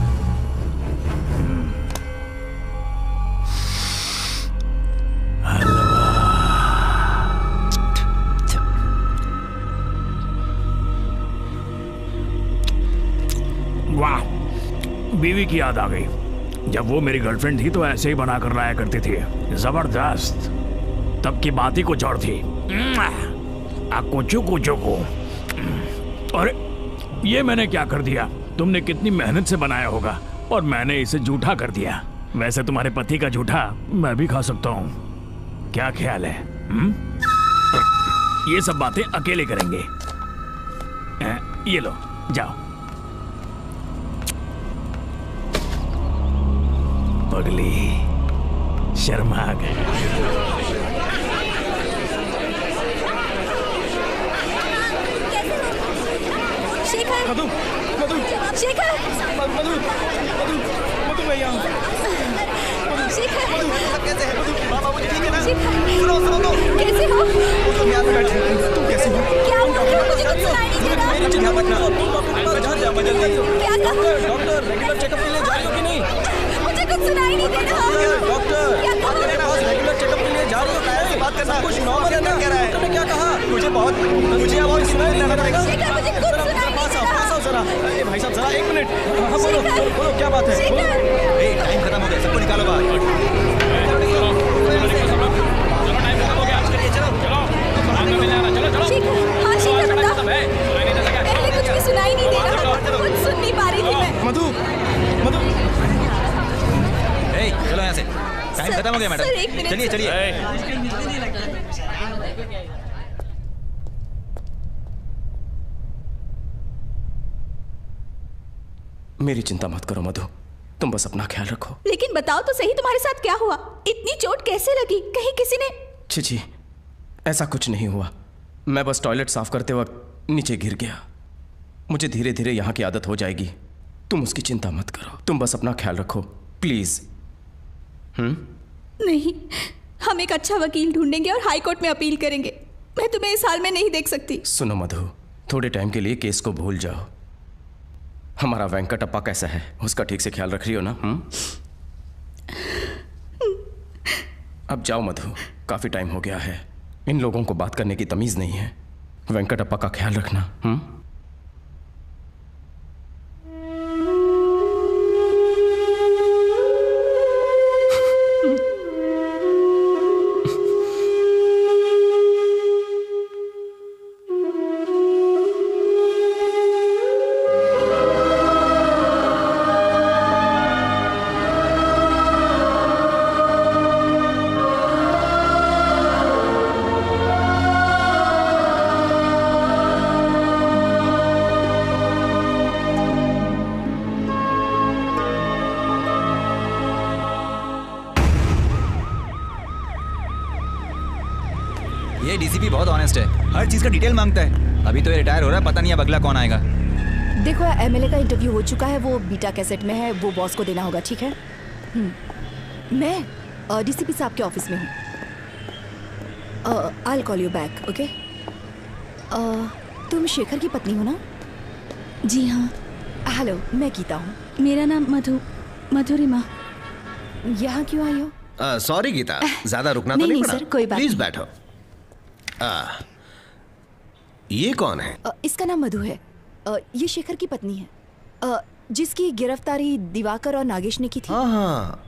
वाह, बीवी की याद आ गई। जब वो मेरी गर्लफ्रेंड थी तो ऐसे ही बना कर लाया करती थी। जबरदस्त, तब की बात ही कुछ और थी। कुचू को। अरे ये मैंने क्या कर दिया? तुमने कितनी मेहनत से बनाया होगा और मैंने इसे जूठा कर दिया। वैसे तुम्हारे पति का जूठा मैं भी खा सकता हूँ, क्या ख्याल है? ये सब बातें अकेले करेंगे। ये लो, जाओ। पगली शर्मा गए। शेखर, मधु, शेखर, मधु, मधु, मैं यहाँ। कैसे है? बाबा मुझे ठीक है ना? सुनो तो। कैसे हो? तुम यहाँ पे बैठे हो। तुम कैसे हो? क्या हुआ? मुझे कुछ सुनाई नहीं दे रहा। मेरी चिंता मत करो। डॉक्टर जहाँ जा बदल गई। क्या कहा? डॉक्टर रेगुलर चेकअप के लिए जा रही हो कि नहीं? मुझे कुछ सुनाई नहीं दे रहा। डॉक्टर क्या कहा? मेरे पास रेगुलर चेकअप के लिए जा रही हो? कैसे बात करना? कुछ नॉर्मल है ना? डॉक्टर ने क्या कहा? मुझे अब सुनाई नहीं दे रहा। शेखर मुझे कुछ सुनाई नहीं दे रहा। जरा भाई साहब जरा 1 मिनट। हाँ बोलो क्या बात है? टाइम खत्म हो गया, सबको निकालो बाहर। शेखर बता। पहले कुछ भी सुनाई नहीं दे रहा, कुछ सुन नहीं पा रही थी मैं। मधु चलो यहाँ से, टाइम खत्म हो गया मैडम। सर, 1 मिनट चलिए मेरी चिंता मत करो मधु, तुम बस अपना ख्याल रखो। लेकिन बताओ तो सही, तुम्हारे साथ क्या हुआ? इतनी चोट कैसे लगी? कहीं किसी ने? छी, ऐसा कुछ नहीं हुआ। मैं बस टॉयलेट साफ करते वक्त नीचे गिर गया। मुझे धीरे धीरे यहाँ की आदत हो जाएगी, तुम उसकी चिंता मत करो। तुम बस अपना ख्याल रखो प्लीज। नहीं, हम एक अच्छा वकील ढूंढेंगे और हाई कोर्ट में अपील करेंगे। मैं तुम्हें इस हाल में नहीं देख सकती। सुनो मधु, थोड़े टाइम के लिए केस को भूल जाओ। हमारा वेंकटप्पा कैसा है, उसका ठीक से ख्याल रख रही हो ना? अब जाओ मधु, काफी टाइम हो गया है। इन लोगों को बात करने की तमीज नहीं है। वेंकटप्पा का ख्याल रखना। ये डीसीपी बहुत ऑनेस्ट है, हर चीज का डिटेल मांगता है। अभी तो ये रिटायर हो रहा है, पता नहीं अब अगला कौन आएगा। देखो एमएलए का इंटरव्यू हो चुका है, वो बीटा कैसेट में है, वो बॉस को देना होगा, ठीक है? मैं डीसीपी साहब के ऑफिस में हूँ। I call you back, okay? तुम शेखर की पत्नी हो ना? जी हाँ। हेलो, मैं गीता हूँ। मेरा नाम मधुरिमा। यहाँ क्यों आई हो? सॉरी गीता, ज्यादा रुकना तो नहीं पड़ा। सर, कोई बात प्लीज बैठो। ये कौन है? इसका नाम मधु है। ये शेखर की पत्नी है, जिसकी गिरफ्तारी दिवाकर और नागेश ने की थी। हाँ,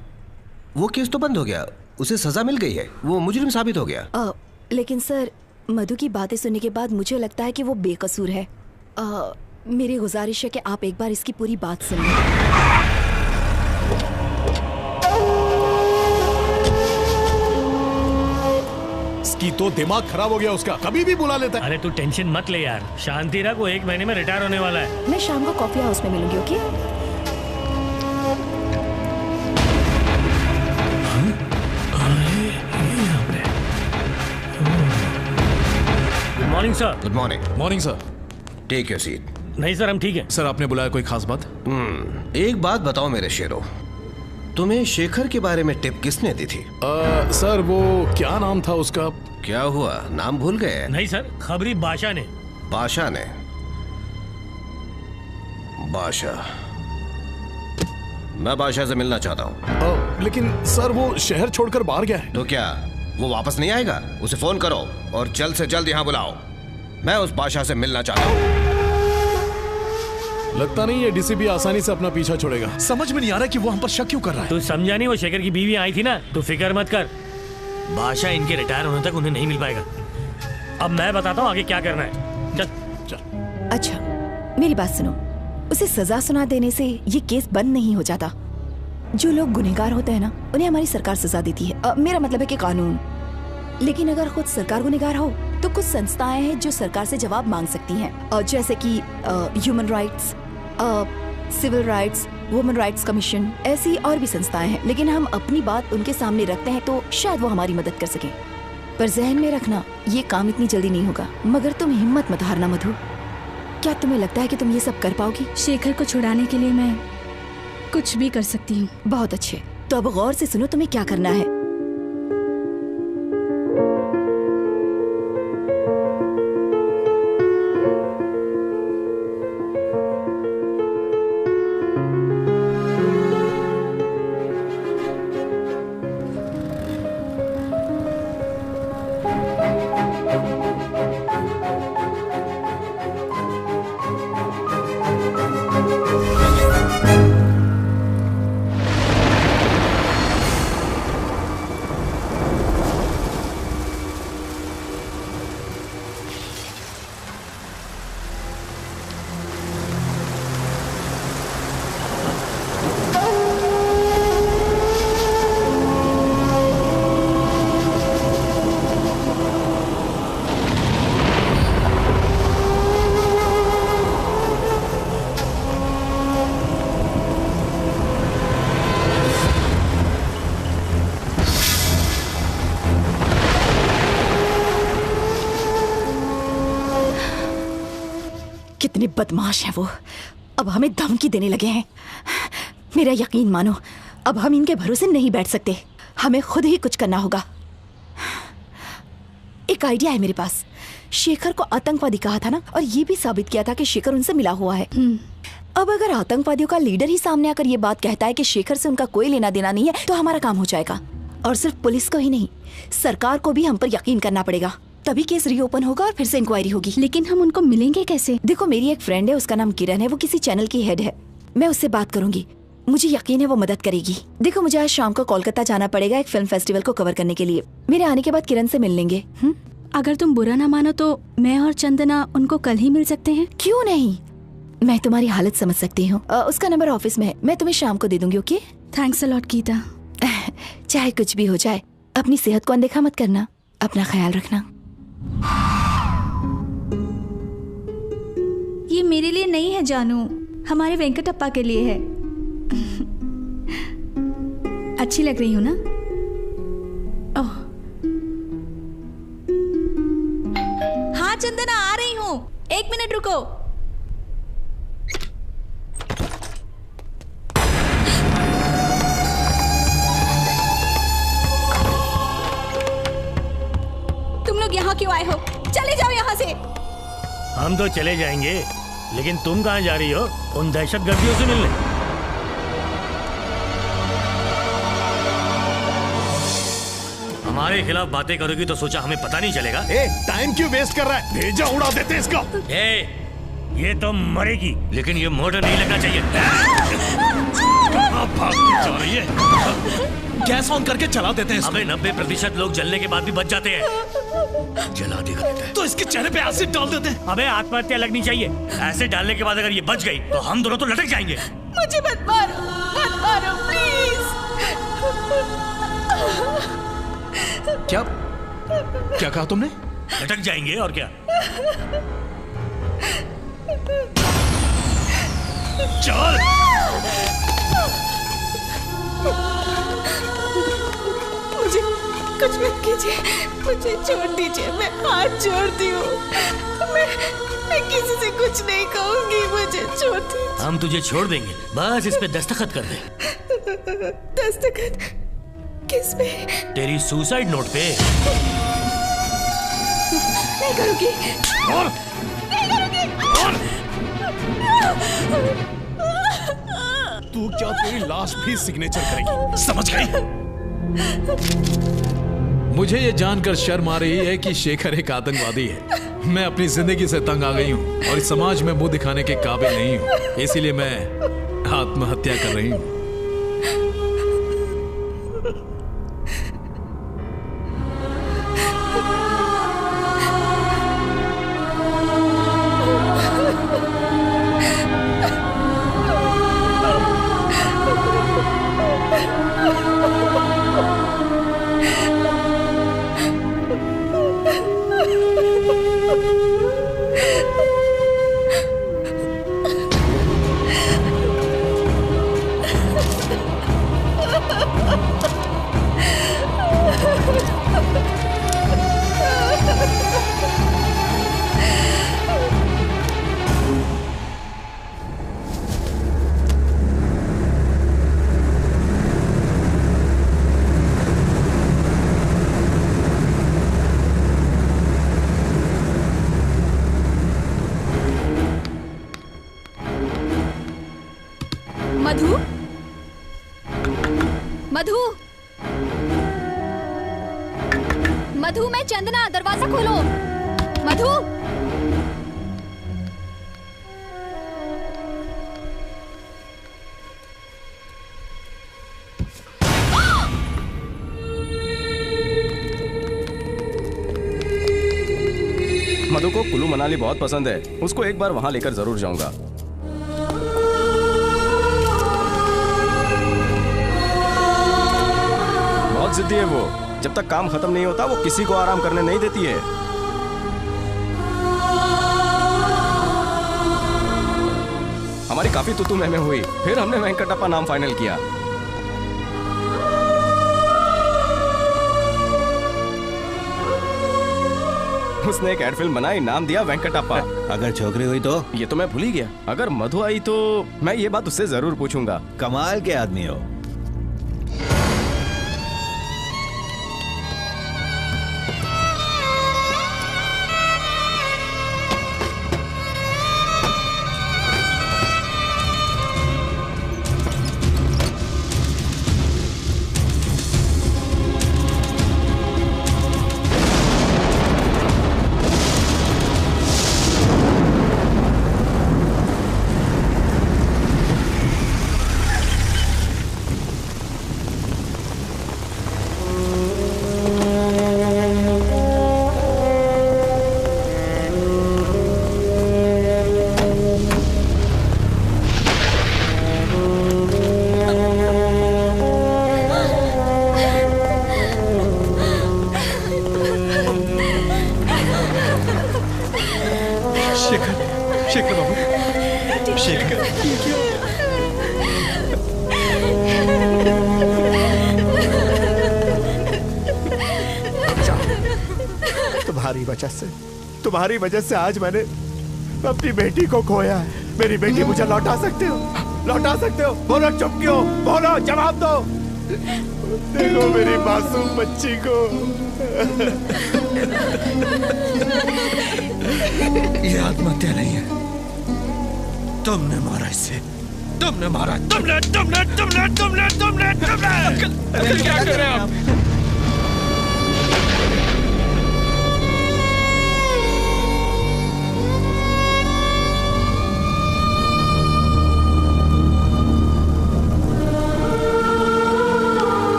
वो केस तो बंद हो गया, उसे सजा मिल गई है, वो मुजरिम साबित हो गया। लेकिन सर, मधु की बातें सुनने के बाद मुझे लगता है कि वो बेकसूर है। मेरी गुजारिश है कि आप एक बार इसकी पूरी बात सुन लें। इसकी तो दिमाग खराब हो गया उसका, कभी भी बुला लेता है। अरे तू टेंशन मत ले यार, शांति रख, वो 1 महीने में रिटायर होने वाला है। मैं शाम को कॉफी हाउस में मिलूंगी, okay? Good morning sir. Good morning. Morning sir. Take your seat. नहीं सर, हम ठीक है। सर, आपने बुलाया, कोई खास बात? एक बात बताओ मेरे शेरों, तुम्हें शेखर के बारे में टिप किसने दी थी? सर, वो क्या नाम था उसका? क्या हुआ, नाम भूल गए? नहीं सर, खबरी बादशाह ने। बादशाह ने? बादशाह? मैं बादशाह से मिलना चाहता हूँ। लेकिन सर, वो शहर छोड़कर बाहर गया है। तो क्या वो वापस नहीं आएगा? उसे फोन करो और जल्द से जल्द यहाँ बुलाओ। मैं उस बादशाह से मिलना चाहता हूँ। लगता नहीं ये डीसीपी आसानी से अपना पीछा छोड़ेगा। समझ में नहीं आ रहा कि वो हम पर शक क्यों कर रहा है। तू समझा नहीं, वो शेखर की बीवी आई थी ना, तू फिक्र मत कर। बादशाह इनके रिटायर होने तक उन्हें नहीं मिल पाएगा। अब मैं बताता हूँ आगे क्या करना है। चल। अच्छा, मेरी बात सुनो, उसे सजा सुना देने से ये केस बंद नहीं हो जाता। जो लोग गुनहगार होते हैं ना, उन्हें हमारी सरकार सजा देती है। मेरा मतलब है कि कानून। लेकिन अगर खुद सरकार गुनहगार हो तो कुछ संस्थाएं हैं जो सरकार से जवाब मांग सकती हैं, और जैसे कि human rights, civil rights, women rights commission, ऐसी और भी संस्थाएं हैं। लेकिन हम अपनी बात उनके सामने रखते हैं तो शायद वो हमारी मदद कर सकें। पर जहन में रखना, ये काम इतनी जल्दी नहीं होगा। मगर तुम हिम्मत मत हारना मधु। क्या तुम्हें लगता है कि तुम ये सब कर पाओगी? शेखर को छुड़ाने के लिए मैं कुछ भी कर सकती हूँ। बहुत अच्छे, तो अब गौर से सुनो तुम्हें क्या करना है। कितने बदमाश हैं वो, अब हमें धमकी देने लगे हैं। मेरा यकीन मानो, अब हम इनके भरोसे नहीं बैठ सकते, हमें खुद ही कुछ करना होगा। एक आइडिया है मेरे पास। शेखर को आतंकवादी कहा था ना, और ये भी साबित किया था कि शेखर उनसे मिला हुआ है। अब अगर आतंकवादियों का लीडर ही सामने आकर ये बात कहता है कि शेखर से उनका कोई लेना देना नहीं है, तो हमारा काम हो जाएगा। और सिर्फ पुलिस को ही नहीं, सरकार को भी हम पर यकीन करना पड़ेगा, तभी केस रीओपन होगा और फिर से इंक्वायरी होगी। लेकिन हम उनको मिलेंगे कैसे? देखो, मेरी एक फ्रेंड है, उसका नाम किरण है, वो किसी चैनल की हेड है। मैं उससे बात करूंगी, मुझे यकीन है वो मदद करेगी। देखो, मुझे आज शाम को कोलकाता जाना पड़ेगा एक फिल्म फेस्टिवल को कवर करने के लिए। मेरे आने के बाद किरण से मिल लेंगे। अगर तुम बुरा ना मानो तो मैं और चंदना उनको कल ही मिल सकते हैं। क्यों नहीं, मैं तुम्हारी हालत समझ सकती हूँ। उसका नंबर ऑफिस में है, मैं तुम्हें शाम को दे दूंगी। Okay, thanks a lot Geeta. चाहे कुछ भी हो जाए, अपनी सेहत को अनदेखा मत करना, अपना ख्याल रखना। ये मेरे लिए नहीं है जानू, हमारे वेंकटप्पा के लिए है। अच्छी लग रही हूँ ना? ओह हाँ चंदना, आ रही हूँ, 1 मिनट रुको। तुम लोग यहाँ क्यों आए हो? चले जाओ यहाँ से। हम तो चले जाएंगे, लेकिन तुम कहाँ जा रही हो? उन दहशतगर्दियों से मिलने? हमारे खिलाफ बातें करोगी तो सोचा हमें पता नहीं चलेगा। टाइम क्यों वेस्ट कर रहा है? भेजा उड़ा देते इसका। ये तो मरेगी, लेकिन ये मर्डर नहीं लगना चाहिए। भागती जा रही है। गैस ऑन करके चला देते हैं। अबे 90% लोग जलने के बाद भी बच जाते हैं। जला देगा देता है। तो इसके चेहरे पे एसिड डाल देते हैं। अबे आत्महत्या लगनी चाहिए। एसिड डालने के बाद अगर ये बच गई तो हम दोनों तो लटक जाएंगे। मुझे मत मारो प्लीज। क्या कहा तुमने? लटक जाएंगे और क्या। चल। मुझे कुछ मत कीजिए, मुझे छोड़ दीजिए, मैं हाथ जोड़ती हूँ। मैं किसी से कुछ नहीं कहूँगी, मुझे छोड़ दीजिए। हम तुझे छोड़ देंगे, बस इस पे दस्तखत कर दे। दस्तखत किस पे? तेरी सुसाइड नोट पे। नहीं करूँगी। और? नहीं करूँगी। और? तू क्या, तेरी लाश भी सिग्नेचर करेगी, समझ गई? मुझे ये जानकर शर्म आ रही है कि शेखर एक आतंकवादी है। मैं अपनी जिंदगी से तंग आ गई हूँ और इस समाज में मुंह दिखाने के काबिल नहीं हूँ, इसीलिए मैं आत्महत्या कर रही हूँ। मधु, मधु, मधु, मैं चंदना, दरवाजा खोलो। मधु, मधु को कुल्लू मनाली बहुत पसंद है, उसको एक बार वहां लेकर जरूर जाऊंगा। बहुत जिद्दी है वो, जब तक काम खत्म नहीं होता वो किसी को आराम करने नहीं देती है। हमारी काफी तुतू में हुई, फिर हमने वेंकटप्पा नाम फाइनल किया। उसने एक एड फिल्म बनाई, नाम दिया वेंकटप्पा। अगर छोकरी हुई तो? ये तो मैं भूल ही गया। अगर मधु आई तो मैं ये बात उससे जरूर पूछूंगा। कमाल के आदमी हो। तुम्हारी वजह से आज मैंने अपनी बेटी को खोया है। मेरी बेटी मुझे लौटा सकते हो? लौटा सकते हो? बोलो, चुप क्यों? बोलो, जवाब दो। देखो मेरी मासूम बच्ची को। ये आत्महत्या नहीं है, तुमने मारा इसे, तुमने मारा, तुमने तुमने तुमने तुमने तुमने तुमने क्या कर रहे हैं आप?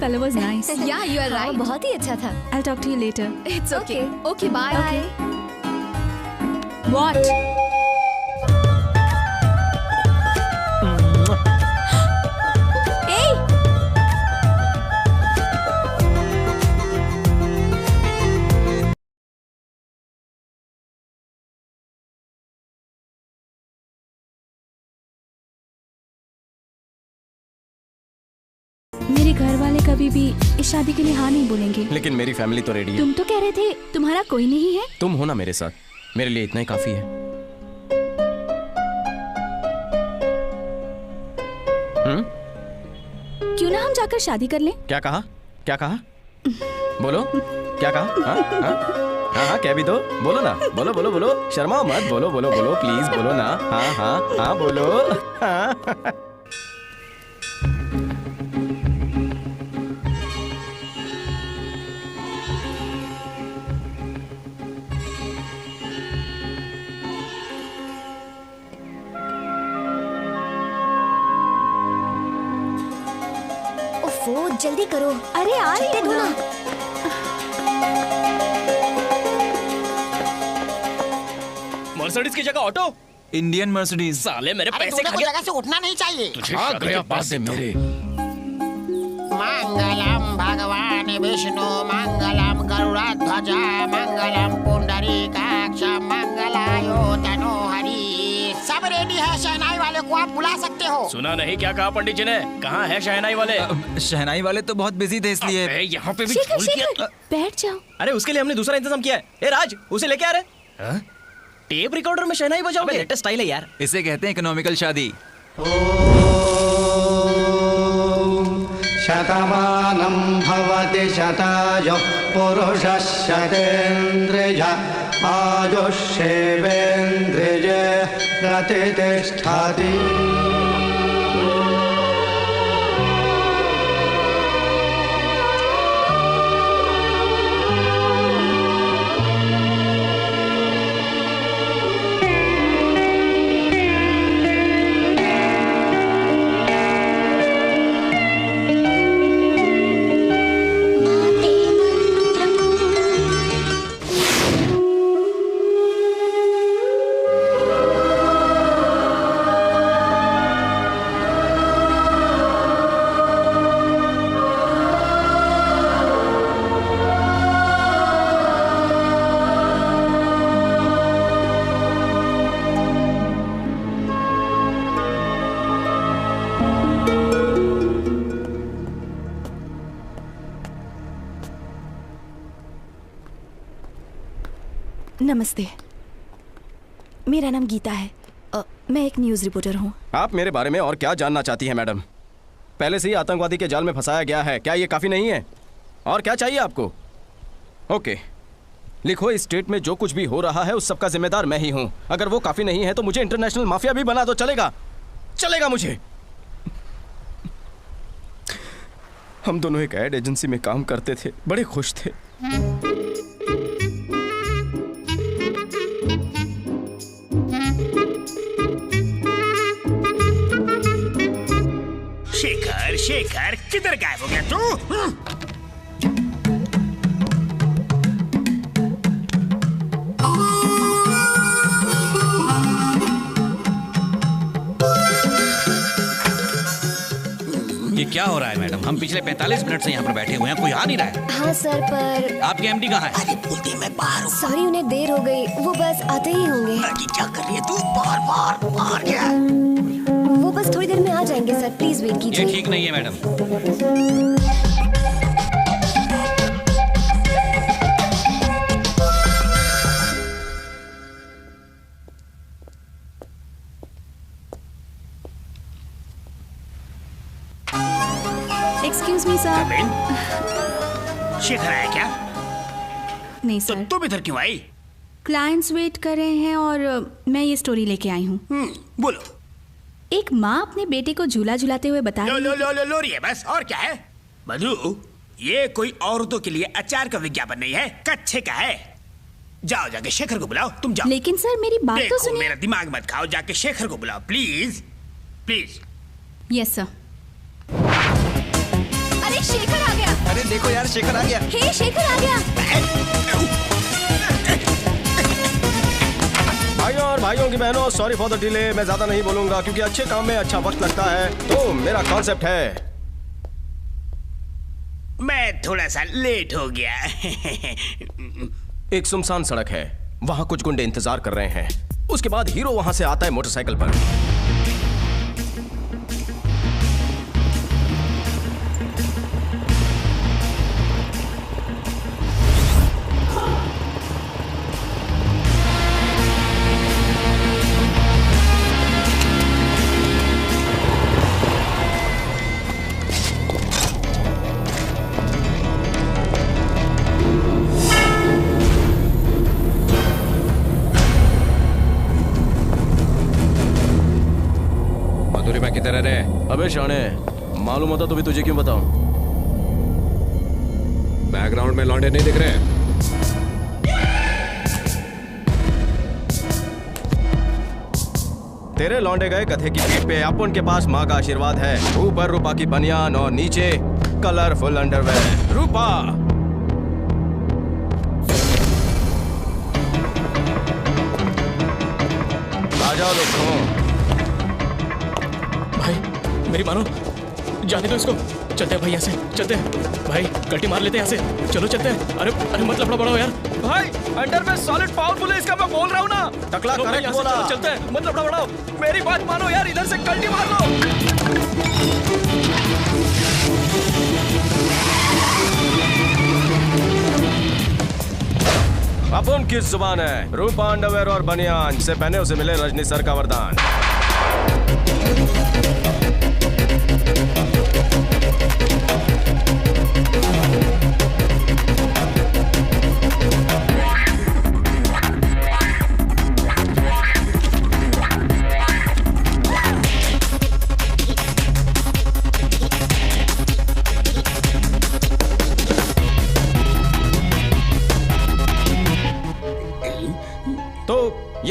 Color was nice. Yeah, you are right. बहुत ही अच्छा था। I'll talk to you later. It's okay. Okay, bye. Okay. What? Hey! मेरे घर वाले कभी भी इस शादी के लिए हाँ नहीं बोलेंगे। लेकिन मेरी फैमिली तो रेडी है। तुम तो कह रहे थे तुम्हारा कोई नहीं है। तुम हो ना मेरे साथ, मेरे लिए इतना ही काफी है। क्यों ना हम जाकर शादी कर लें? क्या कहा? क्या कहा? बोलो, क्या कहा? हाँ हाँ हाँ, कह भी दो। बोलो ना, बोलो बोलो बोलो, शर्मा मत, बोलो बोलो बोलो, प्लीज बोलो ना। हाँ हाँ हाँ, बोलो। हाँ। जल्दी करो। अरे आ रही हो ना। मर्सिडीज की जगह ऑटो? Indian Mercedes. साले मेरे पैसे खा गया। जगह से उठना नहीं चाहिए। तुझे गया पास से मेरे। मंगलम भगवान विष्णु, मंगलम गरुड़ध्वज, मंगलम पुंडरीकाक्ष, मंगलायो तनोहरि। सब रेडी है, शहनाई वाले को आप बुला सकते हो। सुना नहीं क्या कहा पंडित जी ने? कहाँ है शहनाई वाले? शहनाई वाले तो बहुत बिजी थे इसलिए। यहाँ पे भी झूल किया। बैठ जाओ। अरे उसके लिए हमने दूसरा इंतजाम किया है। ए राज, उसे लेके आ रहे? टेप रिकॉर्डर में शहनाई बजाओगे? लेटेस्ट स्टाइल है यार। इसे कहते हैं इकोनॉमिकल शादी। शतमानं भवति शतायुः पुरुषः शतेन्द्रिय आयुष्येवेन्द्रिये प्रतिष्ठति। नमस्ते, मेरा नाम गीता है। मैं एक न्यूज़ रिपोर्टर हूँ। आप मेरे बारे में और क्या जानना चाहती हैं मैडम? पहले से ही आतंकवादी के जाल में फंसाया गया है, क्या ये काफ़ी नहीं है? और क्या चाहिए आपको? ओके, लिखो इस स्टेट में जो कुछ भी हो रहा है उस सब का जिम्मेदार मैं ही हूँ। अगर वो काफ़ी नहीं है तो मुझे इंटरनेशनल माफिया भी बना दो, चलेगा? चलेगा मुझे। हम दोनों एक एड एजेंसी में काम करते थे, बड़े खुश थे। शेखर, शेखर किधर गायब हो गया तू? ये क्या हो रहा है मैडम? हम पिछले 45 मिनट से यहाँ पर बैठे हुए हैं, कोई आ नहीं रहा है। हाँ सर, पर आपके एमडी कहाँ है? अरे बोलते मैं बाहर हूँ। सॉरी, उन्हें देर हो गई, वो बस आते ही होंगे। क्या कर रही है तू? बाहर क्या? वो बस थोड़ी देर में आ जाएंगे सर, प्लीज वेट कीजिए। ये ठीक नहीं है madam. Excuse me sir. Shekhar आया क्या? नहीं सर। तुम इधर क्यों आई? क्लाइंट्स वेट कर रहे हैं और मैं ये स्टोरी लेके आई हूँ। बोलो। एक माँ अपने बेटे को झूला झुलाते हुए बता लो रही है बस, और क्या है? मधु, ये कोई औरतों के लिए अचार का विज्ञापन नहीं है, कच्चे का है। जाओ जाके शेखर को बुलाओ, तुम जाओ। लेकिन सर मेरी बात तो सुनिए। मेरा दिमाग मत खाओ, जाके शेखर को बुलाओ प्लीज प्लीज। Yes sir. अरे शेखर आ गया। अरे देखो यार, शेखर आ गया। हे शेखर आ गया। भाइयों और भाइयों की बहनों, सॉरी फॉर द डिले। मैं ज्यादा नहीं बोलूंगा क्योंकि अच्छे काम में अच्छा वक्त लगता है। तो मेरा कॉन्सेप्ट है, मैं थोड़ा सा लेट हो गया। एक सुनसान सड़क है, वहां कुछ गुंडे इंतजार कर रहे हैं। उसके बाद हीरो वहां से आता है मोटरसाइकिल पर। अबे शाणे, मालूम होता तो भी तुझे क्यों बताऊं? बैकग्राउंड में लौंडे नहीं दिख रहे? तेरे लौंडे गए गधे की पीठ पे। अपन के पास माँ का आशीर्वाद है। ऊपर रूपा की बनियान और नीचे कलरफुल अंडरवेयर। रूपा, आ जाओ दोस्तों। मेरी मानो, जाने दो इसको। चलते हैं भाई, यहाँ से चलते हैं भाई, कल्टी मार लेते हैं यहाँ से। चलो चलते हैं। अरे अरे मत लफड़ा बढ़ाओ यार। भाई अंडर में सॉलिड पावरफुल है, इसका मैं बोल रहा हूँ ना। टकला करेक्ट बोला। चलते हैं, मत लफड़ा बढ़ाओ। मेरी बात मानो यार, इधर से कल्टी मार लो। अपन किस जुबान है? रूपा अंडरवेयर और बनियान से पहने उसे मिले रजनी सर का वरदान।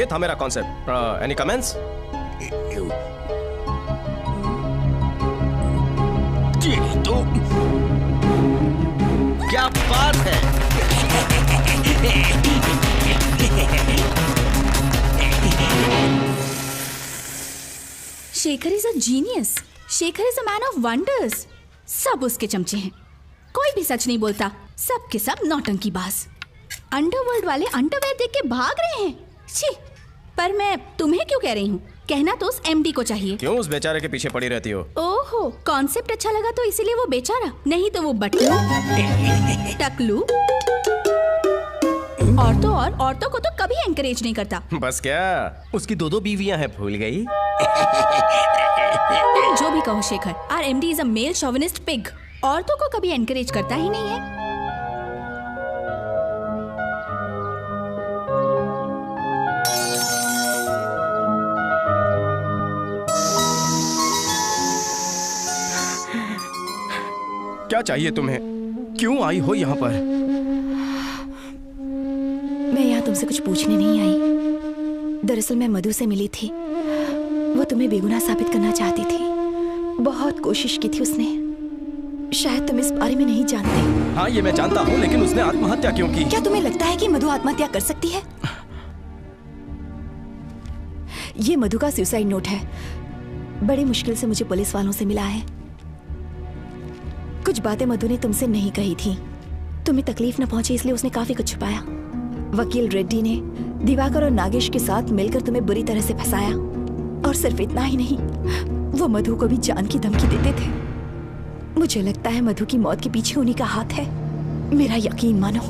ये था मेरा कॉन्सेप्ट। Any comments? तो क्या बात है। Shekhar is a genius. Shekhar is a man of wonders. सब उसके चमचे हैं, कोई भी सच नहीं बोलता, सब के सब नौटंकीबाज। अंडरवर्ल्ड वाले अंडरवेयर देख के भाग रहे हैं। छी, पर मैं तुम्हें क्यों कह रही हूँ, कहना तो उस एमडी को चाहिए। क्यों उस बेचारे के पीछे पड़ी रहती हो? ओहो, कॉन्सेप्ट अच्छा लगा तो इसीलिए वो बेचारा, नहीं तो वो बटलू टकलू औरतों को तो कभी एनकरेज नहीं करता। बस क्या, उसकी 2 बीवियां हैं, भूल गई? जो भी कहो Shekhar, are MD is a male chauvinist pig. औरतों को कभी एनकरेज करता ही नहीं है। क्या चाहिए तुम्हें? क्यों आई हो यहाँ पर? मैं यहाँ तुमसे कुछ पूछने नहीं आई। दरअसल मैं मधु से मिली थी। वो तुम्हें बेगुनाह साबित करना चाहती थी। बहुत कोशिश की थी उसने। शायद तुम इस बारे में नहीं जानते। हाँ, ये मैं जानता हूँ, लेकिन उसने आत्महत्या क्यों की? क्या तुम्हें लगता है कि मधु आत्महत्या कर सकती है? ये मधु का सुसाइड नोट है। बड़ी मुश्किल से मुझे पुलिस वालों से मिला है। कुछ बातें मधु ने तुमसे नहीं कही थी। तुम्हें तकलीफ न पहुंचे इसलिए उसने काफी कुछ छुपाया। वकील रेड्डी ने दिवाकर और नागेश के साथ मिलकर तुम्हें बुरी तरह से फंसाया। और सिर्फ इतना ही नहीं, वो मधु को भी जान की धमकी देते थे। मुझे लगता है मधु की मौत के पीछे उन्हीं का हाथ है। मेरा यकीन मानो।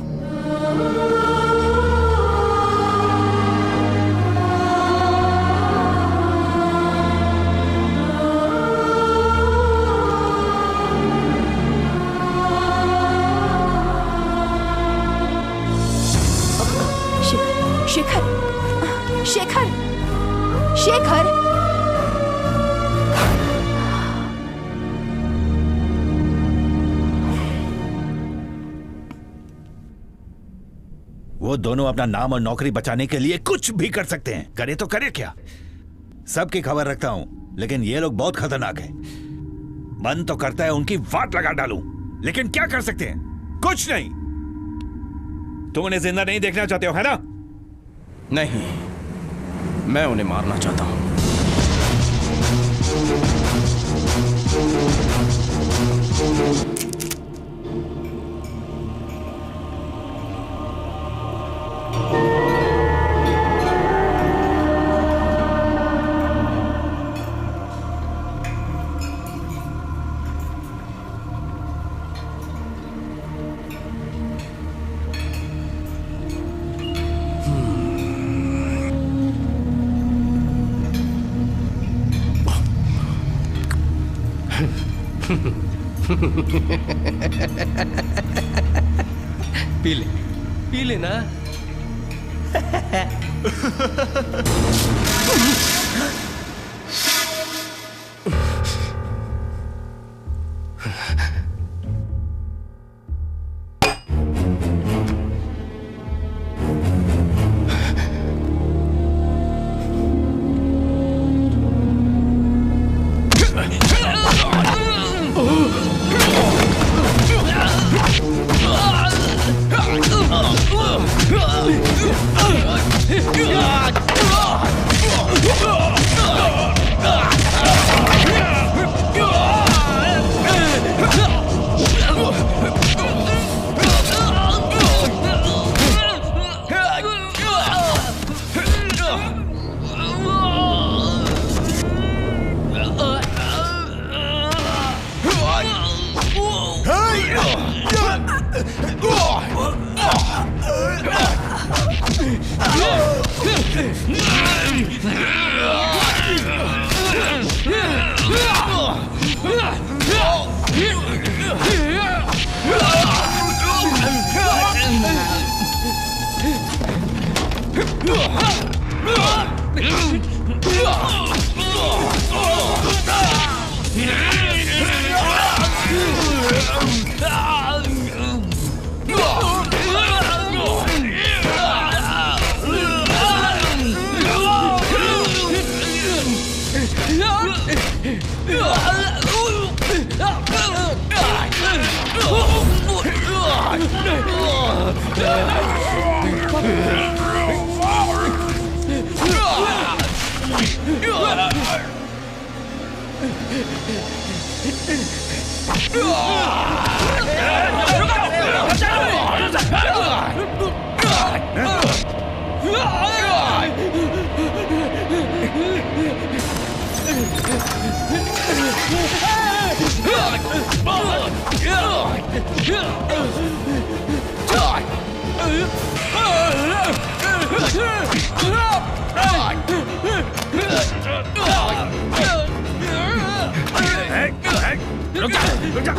शेखर, शेखर, शेखर, वो दोनों अपना नाम और नौकरी बचाने के लिए कुछ भी कर सकते हैं। करे तो करे क्या? सबकी खबर रखता हूं, लेकिन ये लोग बहुत खतरनाक हैं। मन तो करता है उनकी वाट लगा डालूं, लेकिन क्या कर सकते हैं? कुछ नहीं। तुम उन्हें जिंदा नहीं देखना चाहते हो, है ना? नहीं, मैं उन्हें मारना चाहता हूं। पी ले ना।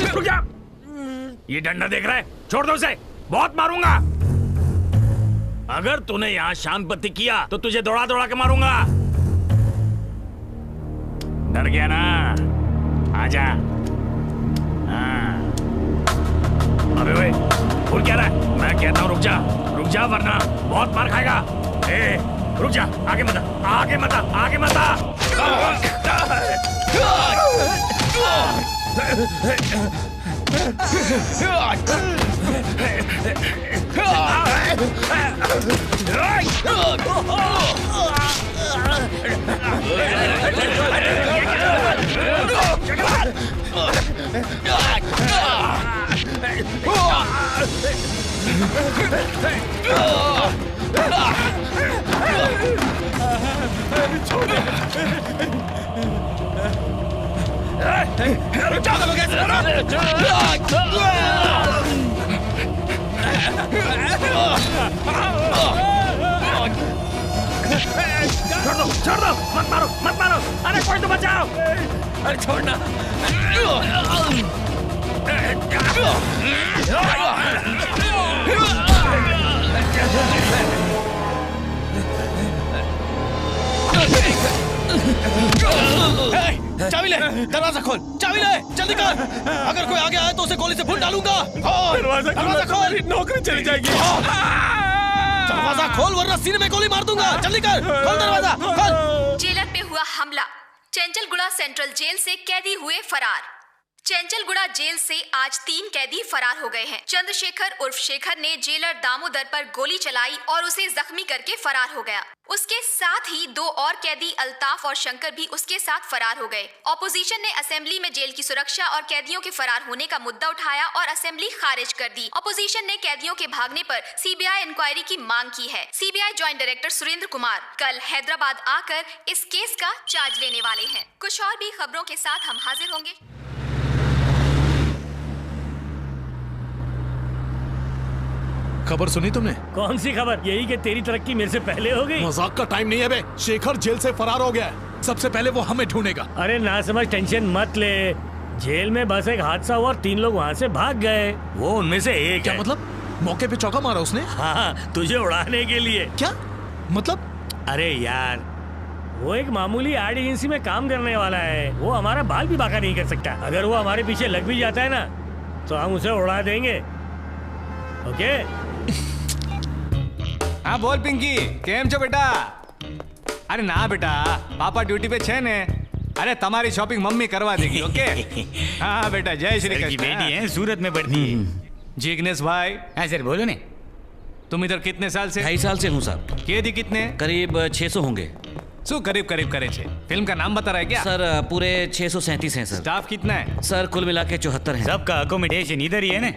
रुक जा। ये डंडा देख रहा है? छोड़ दो उसे, बहुत मारूंगा। अगर तूने यहाँ शांत बत्ती किया तो तुझे दौड़ा दौड़ा के मारूंगा। डर गया ना? आजा। हाँ। अबे वे, भूल क्या रहा है? मैं कहता हूँ रुक जा वरना बहुत मार खाएगा। ए, रुक जा, आगे मत छोड़ दो, मत मारो। अरे कोई तो बचाओ। अरे छोड़ना। चाबी ले, दरवाजा खोल, चाबी ले, जल्दी कर। अगर कोई आगे आए तो उसे गोली से भून डालूंगा। दरवाजा खोल, नौकरी चली जाएगी। दरवाजा खोल वरना सीने में गोली मार दूंगा। जल्दी कर, खोल दरवाजा, खोल। जेलर पे हुआ हमला। चंचलगुड़ा सेंट्रल जेल से कैदी हुए फरार। चंचलगुड़ा जेल से आज 3 कैदी फरार हो गए हैं। चंद्रशेखर उर्फ शेखर ने जेलर दामोदर पर गोली चलाई और उसे जख्मी करके फरार हो गया। उसके साथ ही 2 और कैदी अल्ताफ और शंकर भी उसके साथ फरार हो गए। ऑपोजिशन ने असेंबली में जेल की सुरक्षा और कैदियों के फरार होने का मुद्दा उठाया और असेंबली खारिज कर दी। ऑपोजिशन ने कैदियों के भागने पर सीबीआई इंक्वायरी की मांग की है। CBI joint director Surendra Kumar कल हैदराबाद आकर इस केस का चार्ज लेने वाले हैं। कुछ और भी खबरों के साथ हम हाजिर होंगे। खबर सुनी तुमने? कौन सी खबर? यही कि तेरी तरक्की मेरे से पहले हो गई। मजाक का टाइम नहीं है बे। शेखर जेल से फरार हो गया है। सबसे पहले वो हमें ढूंढेगा। अरे ना समझ, टेंशन मत ले। जेल में बस एक हादसा हुआ और 3 लोग वहाँ से भाग गए। वो उनमें से एक क्या है। मतलब? मौके पे चौका मारा उसने? हाँ, तुझे उड़ाने के लिए। क्या मतलब? अरे यार, वो एक मामूली एड एजेंसी में काम करने वाला है। वो हमारा बाल भी बाका नहीं कर सकता। अगर वो हमारे पीछे लग भी जाता है ना तो हम उसे उड़ा देंगे। ओके? हाँ बोल पिंकी, केम छो बेटा? अरे ना बेटा, पापा ड्यूटी पे छे ने। अरे तुम्हारी शॉपिंग मम्मी करवा देगी। ओके? हाँ बेटा, जय श्री कृष्ण। बेटी है, सूरत में पढ़ती है। जिग्नेश भाई। हाँ सर, बोलो ने। तुम इधर कितने साल से? 2.5 साल से हूँ सर। कैदी कितने? करीब 600 होंगे। करीब करे छे। फिल्म का नाम बता रहा है क्या? सर पूरे 637 हैं सर। स्टाफ कितना है? सर कुल मिला के 74 हैं। सबका अकोमोडेशन इधर ही है ना।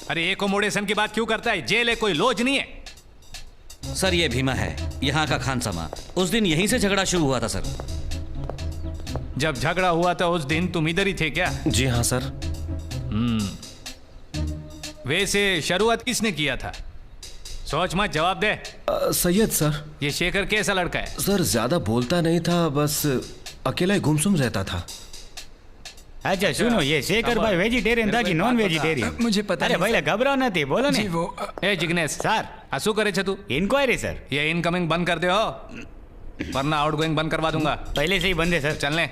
अरे एकोमोडेशन की बात क्यों करता है? जेल है, कोई लॉज नहीं है। सर ये भीमा है, यहाँ का खानसमा। उस दिन यहीं से झगड़ा शुरू हुआ था सर। जब झगड़ा हुआ था उस दिन तुम इधर ही थे क्या? जी हाँ सर। वैसे शुरुआत किसने किया था? सोच मत, जवाब दे। सैयद सर। ये शेखर कैसा लड़का है? सर ज्यादा बोलता नहीं था, बस अकेला ही गुमसुम रहता था। अच्छा सुनो, ये शेखर भाई वेजिटेरियन था कि नॉन वेजिटेरियन? मुझे पता अरे भाई घबराओ ना थी, बोलो ने। ए जिग्नेश सर, असू करे छे तू? Inquiry sir. ये इनकमिंग बंद कर दे हो, वरना आउटगोइंग बंद करवा दूंगा। पहले से ही बंद है सर। चलने,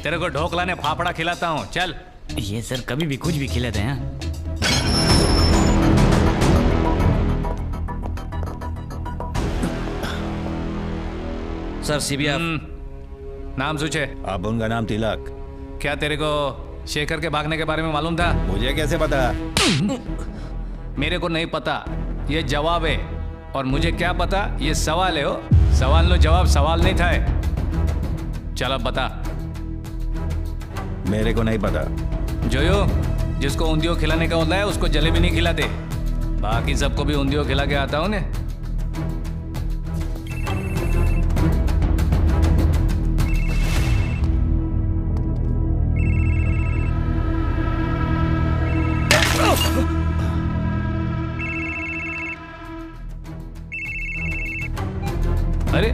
तेरे को ढोकला ने फाफड़ा खिलाता हूँ, चल। ये सर कभी भी कुछ भी खिलाते हैं। Sir CBI. नाम सोचे? अब उनका नाम तिलक। क्या तेरे को शेखर के भागने के बारे में मालूम था? मुझे कैसे पता? मेरे को नहीं पता, ये जवाब है। और मुझे क्या पता, ये सवाल है। हो सवाल नो जवाब, सवाल नहीं था। चल अब बता। मेरे को नहीं पता। जोयो, जिसको ऊंधियो खिलाने का होता है उसको जलेबी नहीं खिलाते, बाकी सबको भी ऊंधियो खिला के आता हूं ने। अरे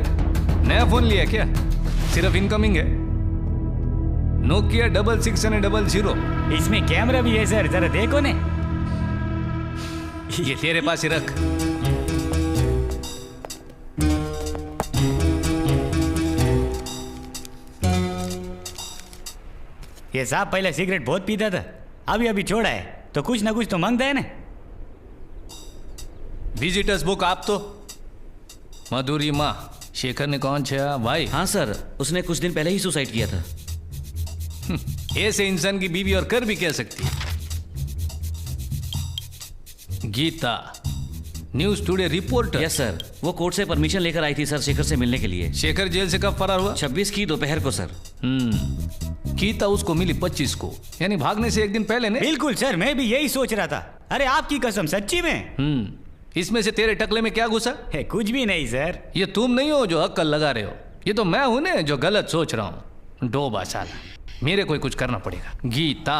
नया फोन लिया क्या? सिर्फ इनकमिंग है। नोकिया 6600। इसमें कैमरा भी है सर, जरा देखो ने। ये तेरे पास ही रख। ये साहब पहले सिगरेट बहुत पीता था, अभी छोड़ा है, तो कुछ ना कुछ तो मांगता है ना। विजिटर्स बुक आप तो मधुरी माँ शेखर ने कौन छा भाई? हाँ सर, उसने कुछ दिन पहले ही सुसाइड किया था। ऐसे इंसान की बीवी और कर भी कह सकती है। Geeta, news today reporter. Yes sir, वो कोर्ट से परमिशन लेकर आई थी सर शेखर से मिलने के लिए। शेखर जेल से कब फरार हुआ? 26 की दोपहर को सर। गीता उसको मिली 25 को, यानी भागने से एक दिन पहले ने। बिल्कुल सर, मैं भी यही सोच रहा था। अरे आपकी कसम, सच्ची में। इसमें से तेरे टकले में क्या घुसा है? कुछ भी नहीं सर। ये तुम नहीं हो जो अक्कल लगा रहे हो, ये तो मैं हूं ने जो गलत सोच रहा हूं। डोबा साला, मेरे को कुछ करना पड़ेगा। गीता,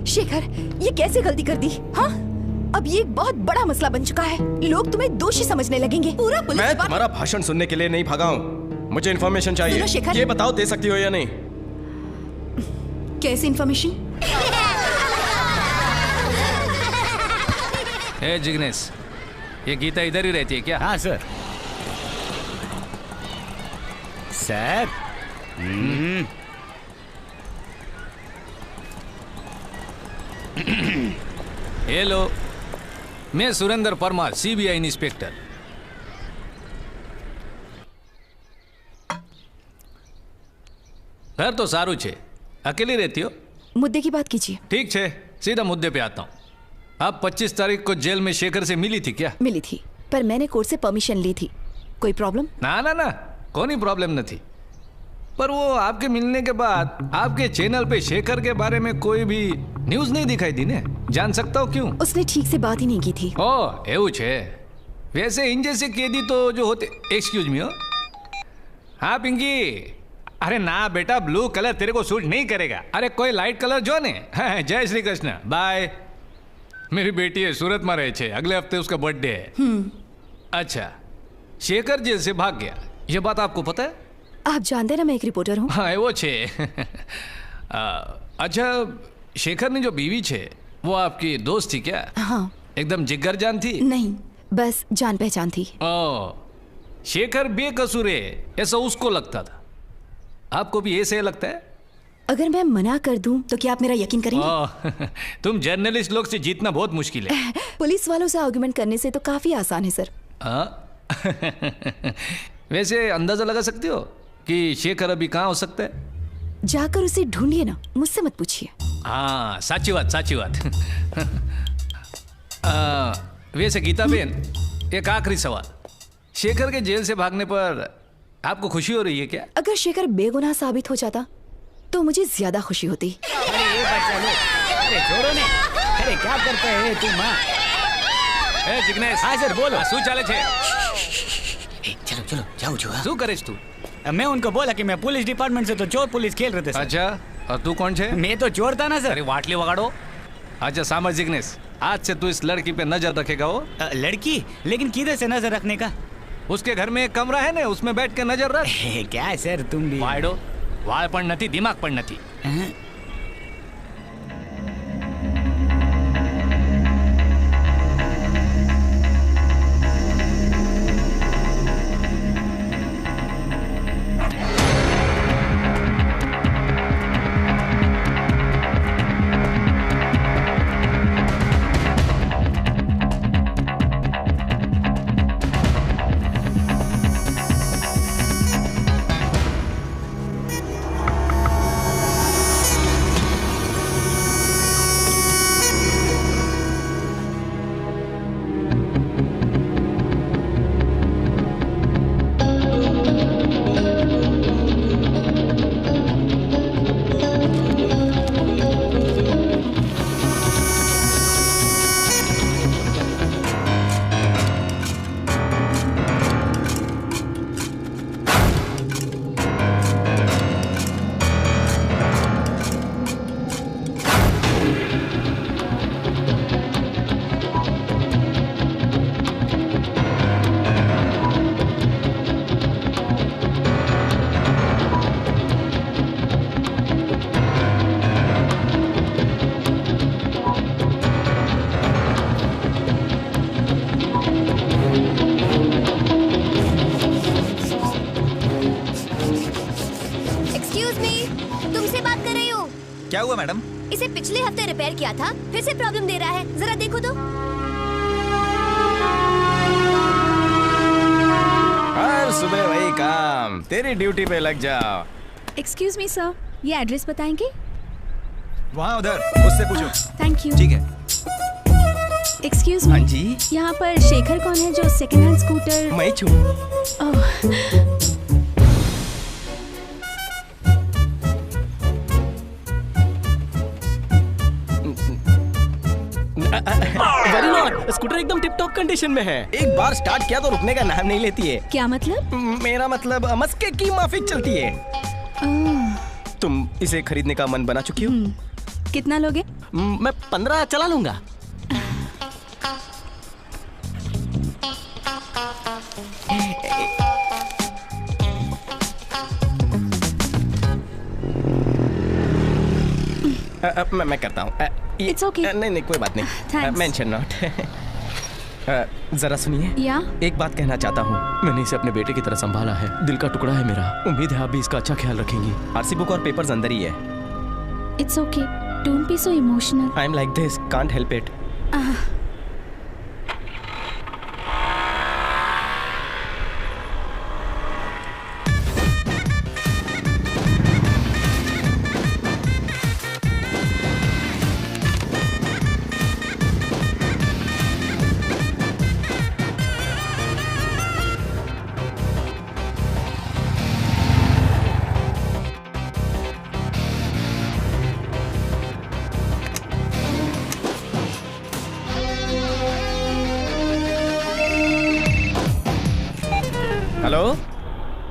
शेखर, ये कैसे गलती कर दी? हाँ, अब ये एक बहुत बड़ा मसला बन चुका है। लोग तुम्हें दोषी समझने लगेंगे। पूरा पुलिस मैं तुम्हारा भाषण सुनने के लिए नहीं भागा हूँ, मुझे इन्फॉर्मेशन चाहिए। सुनो शेखर, ये बताओ दे सकती हो या नहीं? कैसी इन्फॉर्मेशन? ए जिग्नेश, ये गीता इधर ही रहती है क्या? हाँ सर। सर, हेलो, मैं सुरेंद्र परमार, सीबीआई इंस्पेक्टर। घर तो सारू छे, अकेली रहती हो? मुद्दे की बात कीजिए। ठीक छे, सीधा मुद्दे पे आता हूँ। आप 25 तारीख को जेल में शेखर से मिली थी क्या? मिली थी, पर मैंने कोर्ट से परमिशन ली थी। कोई प्रॉब्लम? ना ना ना, कोई प्रॉब्लम न थी। पर वो आपके मिलने के बाद आपके चैनल पे शेखर के बारे में कोई भी न्यूज नहीं दिखाई दी ने। जान सकता हूँ क्यों? उसने ठीक से बात ही नहीं की थी। ओ एवं छे। वैसे इन जैसे कैदी तो जो होते। Excuse me. हो हाँ पिंकी। अरे ना बेटा, ब्लू कलर तेरे को सूट नहीं करेगा। अरे कोई लाइट कलर जो ने। जय श्री कृष्ण, बाय। मेरी बेटी है, सूरत में रहे छे, अगले हफ्ते उसका बर्थडे है। अच्छा, शेखर जेल से भाग गया, ये बात आपको पता है? आप जानते ना मैं एक रिपोर्टर हूँ। हाँ वो छे। अच्छा, शेखर ने जो बीवी छे वो आपकी दोस्त थी क्या? हाँ। एकदम जिगर जान थी? नहीं, बस जान पहचान थी। ओ, शेखर बेकसूर है ऐसा उसको लगता था, आपको भी ऐसे लगता है? अगर मैं मना कर दूं तो क्या आप मेरा यकीन करेंगे? तुम जर्नलिस्ट लोग से जीतना बहुत मुश्किल है। पुलिस वालों से आर्गुमेंट करने से तो काफी आसान है सर। वैसे अंदाजा लगा सकते हो कि शेखर अभी कहाँ हो सकता है? जाकर उसे ढूंढिए ना, मुझसे मत पूछिए। हाँ साची बात, साची बात। वैसे गीता बहन, एक आखिरी सवाल, शेखर के जेल से भागने पर आपको खुशी हो रही है क्या? अगर शेखर बेगुनाह साबित हो जाता तो मुझे ज्यादा खुशी होती। अरे ये बच्चा लोग, अरे छोड़ो ने। अरे क्या करते है तू माँ? जिग्नेश। हाँ सर बोलो। શું ચાલે છે? चलो चलो जाओ जो। શું કરે છે તું? मैं उनको बोला कि मैं पुलिस डिपार्टमेंट से तो चोर पुलिस खेल रहे थे सर। अच्छा, और तू कौन छे? मैं तो चोर था ना सर। अरे वाटली वगाड़ो। अच्छा समझ जिग्नेश, आज से तू इस लड़की पे नजर रखेगा। वो लड़की? लेकिन किधर से नजर रखने का? उसके घर में एक कमरा है ना, उसमें बैठ के नजर रख। क्या सर तुम भी? वाड़ो, वाळ पण नथी, दिमाग पण नथी। हफ्ते रिपेयर किया था, फिर से प्रॉब्लम दे रहा है। जरा देखो तो। हर सुबह वही काम, तेरी ड्यूटी पे लग जाओ। एक्सक्यूज मी सर, ये एड्रेस बताएंगे? वहाँ उधर, उससे पूछो। Thank you. ठीक है। Excuse me. हाँ जी। यहाँ पर शेखर कौन है जो सेकंड हैंड स्कूटर? मैं छू। वेरी नॉट, स्कूटर एकदम टिप टॉप कंडीशन में है। एक बार स्टार्ट किया तो रुकने का नाम नहीं लेती है। क्या मतलब? मेरा मतलब मस्के की माफिक चलती है। तुम इसे खरीदने का मन बना चुकी हो? कितना लोगे? मैं 15 चला लूंगा। मैं करता हूँ। It's okay. नहीं कोई बात नहीं। Thanks. Mention not. जरा सुनिए। या? एक बात कहना चाहता हूँ। मैंने इसे अपने बेटे की तरह संभाला है। दिल का टुकड़ा है मेरा। उम्मीद है आप भी इसका अच्छा ख्याल रखेंगी। आरसी बुक और पेपर्स अंदर ही है। It's okay. Don't be so emotional. I am like this. Can't help it.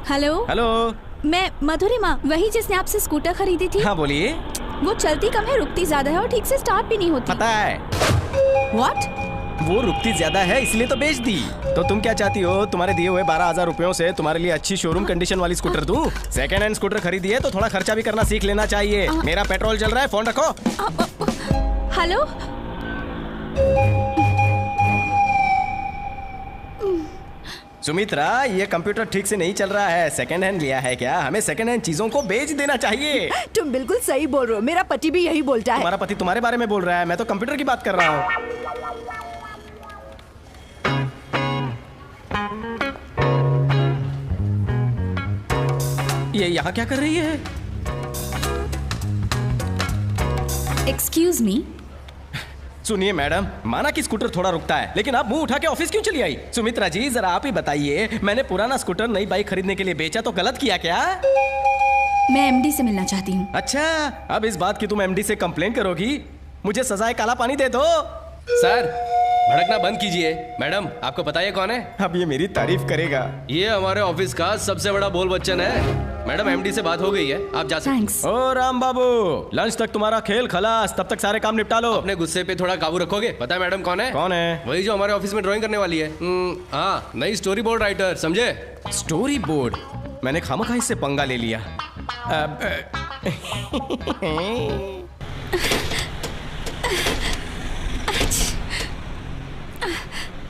Hello. Hello. मैं मधुरिमा, वही जिसने आपसे स्कूटर खरीदी थी। हाँ बोलिए। वो चलती कम है, रुकती ज्यादा है और ठीक से स्टार्ट भी नहीं होती। पता है। What? वो रुकती ज्यादा है इसलिए तो बेच दी। तो तुम क्या चाहती हो? तुम्हारे दिए हुए 12,000 रुपयों से तुम्हारे लिए अच्छी शोरूम कंडीशन वाली स्कूटर दूं? सेकंड हैंड स्कूटर खरीदी है तो थोड़ा खर्चा भी करना सीख लेना चाहिए। मेरा पेट्रोल चल रहा है, फोन रखो। हेलो। सुमित्रा, ये कंप्यूटर ठीक से नहीं चल रहा है। सेकंड हैंड लिया है क्या? हमें सेकंड हैंड चीजों को बेच देना चाहिए। तुम बिल्कुल सही बोल रहे हो। मेरा पति भी यही बोलता है। तुम्हारा पति तुम्हारे बारे में बोल रहा है, मैं तो कंप्यूटर की बात कर रहा हूँ। ये यहाँ क्या कर रही है? Excuse me. सुनिए मैडम, माना कि स्कूटर थोड़ा रुकता है, लेकिन आप मुंह उठा के ऑफिस क्यों चली आई? सुमित्रा जी, जरा आप ही बताइए, मैंने पुराना स्कूटर नई बाइक खरीदने के लिए बेचा तो गलत किया क्या? मैं एमडी से मिलना चाहती हूँ। अच्छा, अब इस बात की तुम एमडी से कंप्लेन करोगी? मुझे सजाए काला पानी दे दो। सर, भड़कना बंद कीजिए। मैडम, आपको पता है कौन है? अब ये मेरी तारीफ करेगा। ये हमारे ऑफिस का सबसे बड़ा बोल बच्चन है। मैडम, एमडी से बात हो गई है, आप जा सकते हैं। ओ राम बाबू, लंच तक तुम्हारा खेल खलास, तब तक सारे काम निपटा लो। अपने गुस्से पे थोड़ा काबू रखोगे? पता है मैडम कौन है? कौन है? वही जो हमारे ऑफिस में ड्राइंग करने वाली है। हाँ, नई स्टोरी बोर्ड राइटर, समझे? Story board? मैंने खामखा इससे पंगा ले लिया।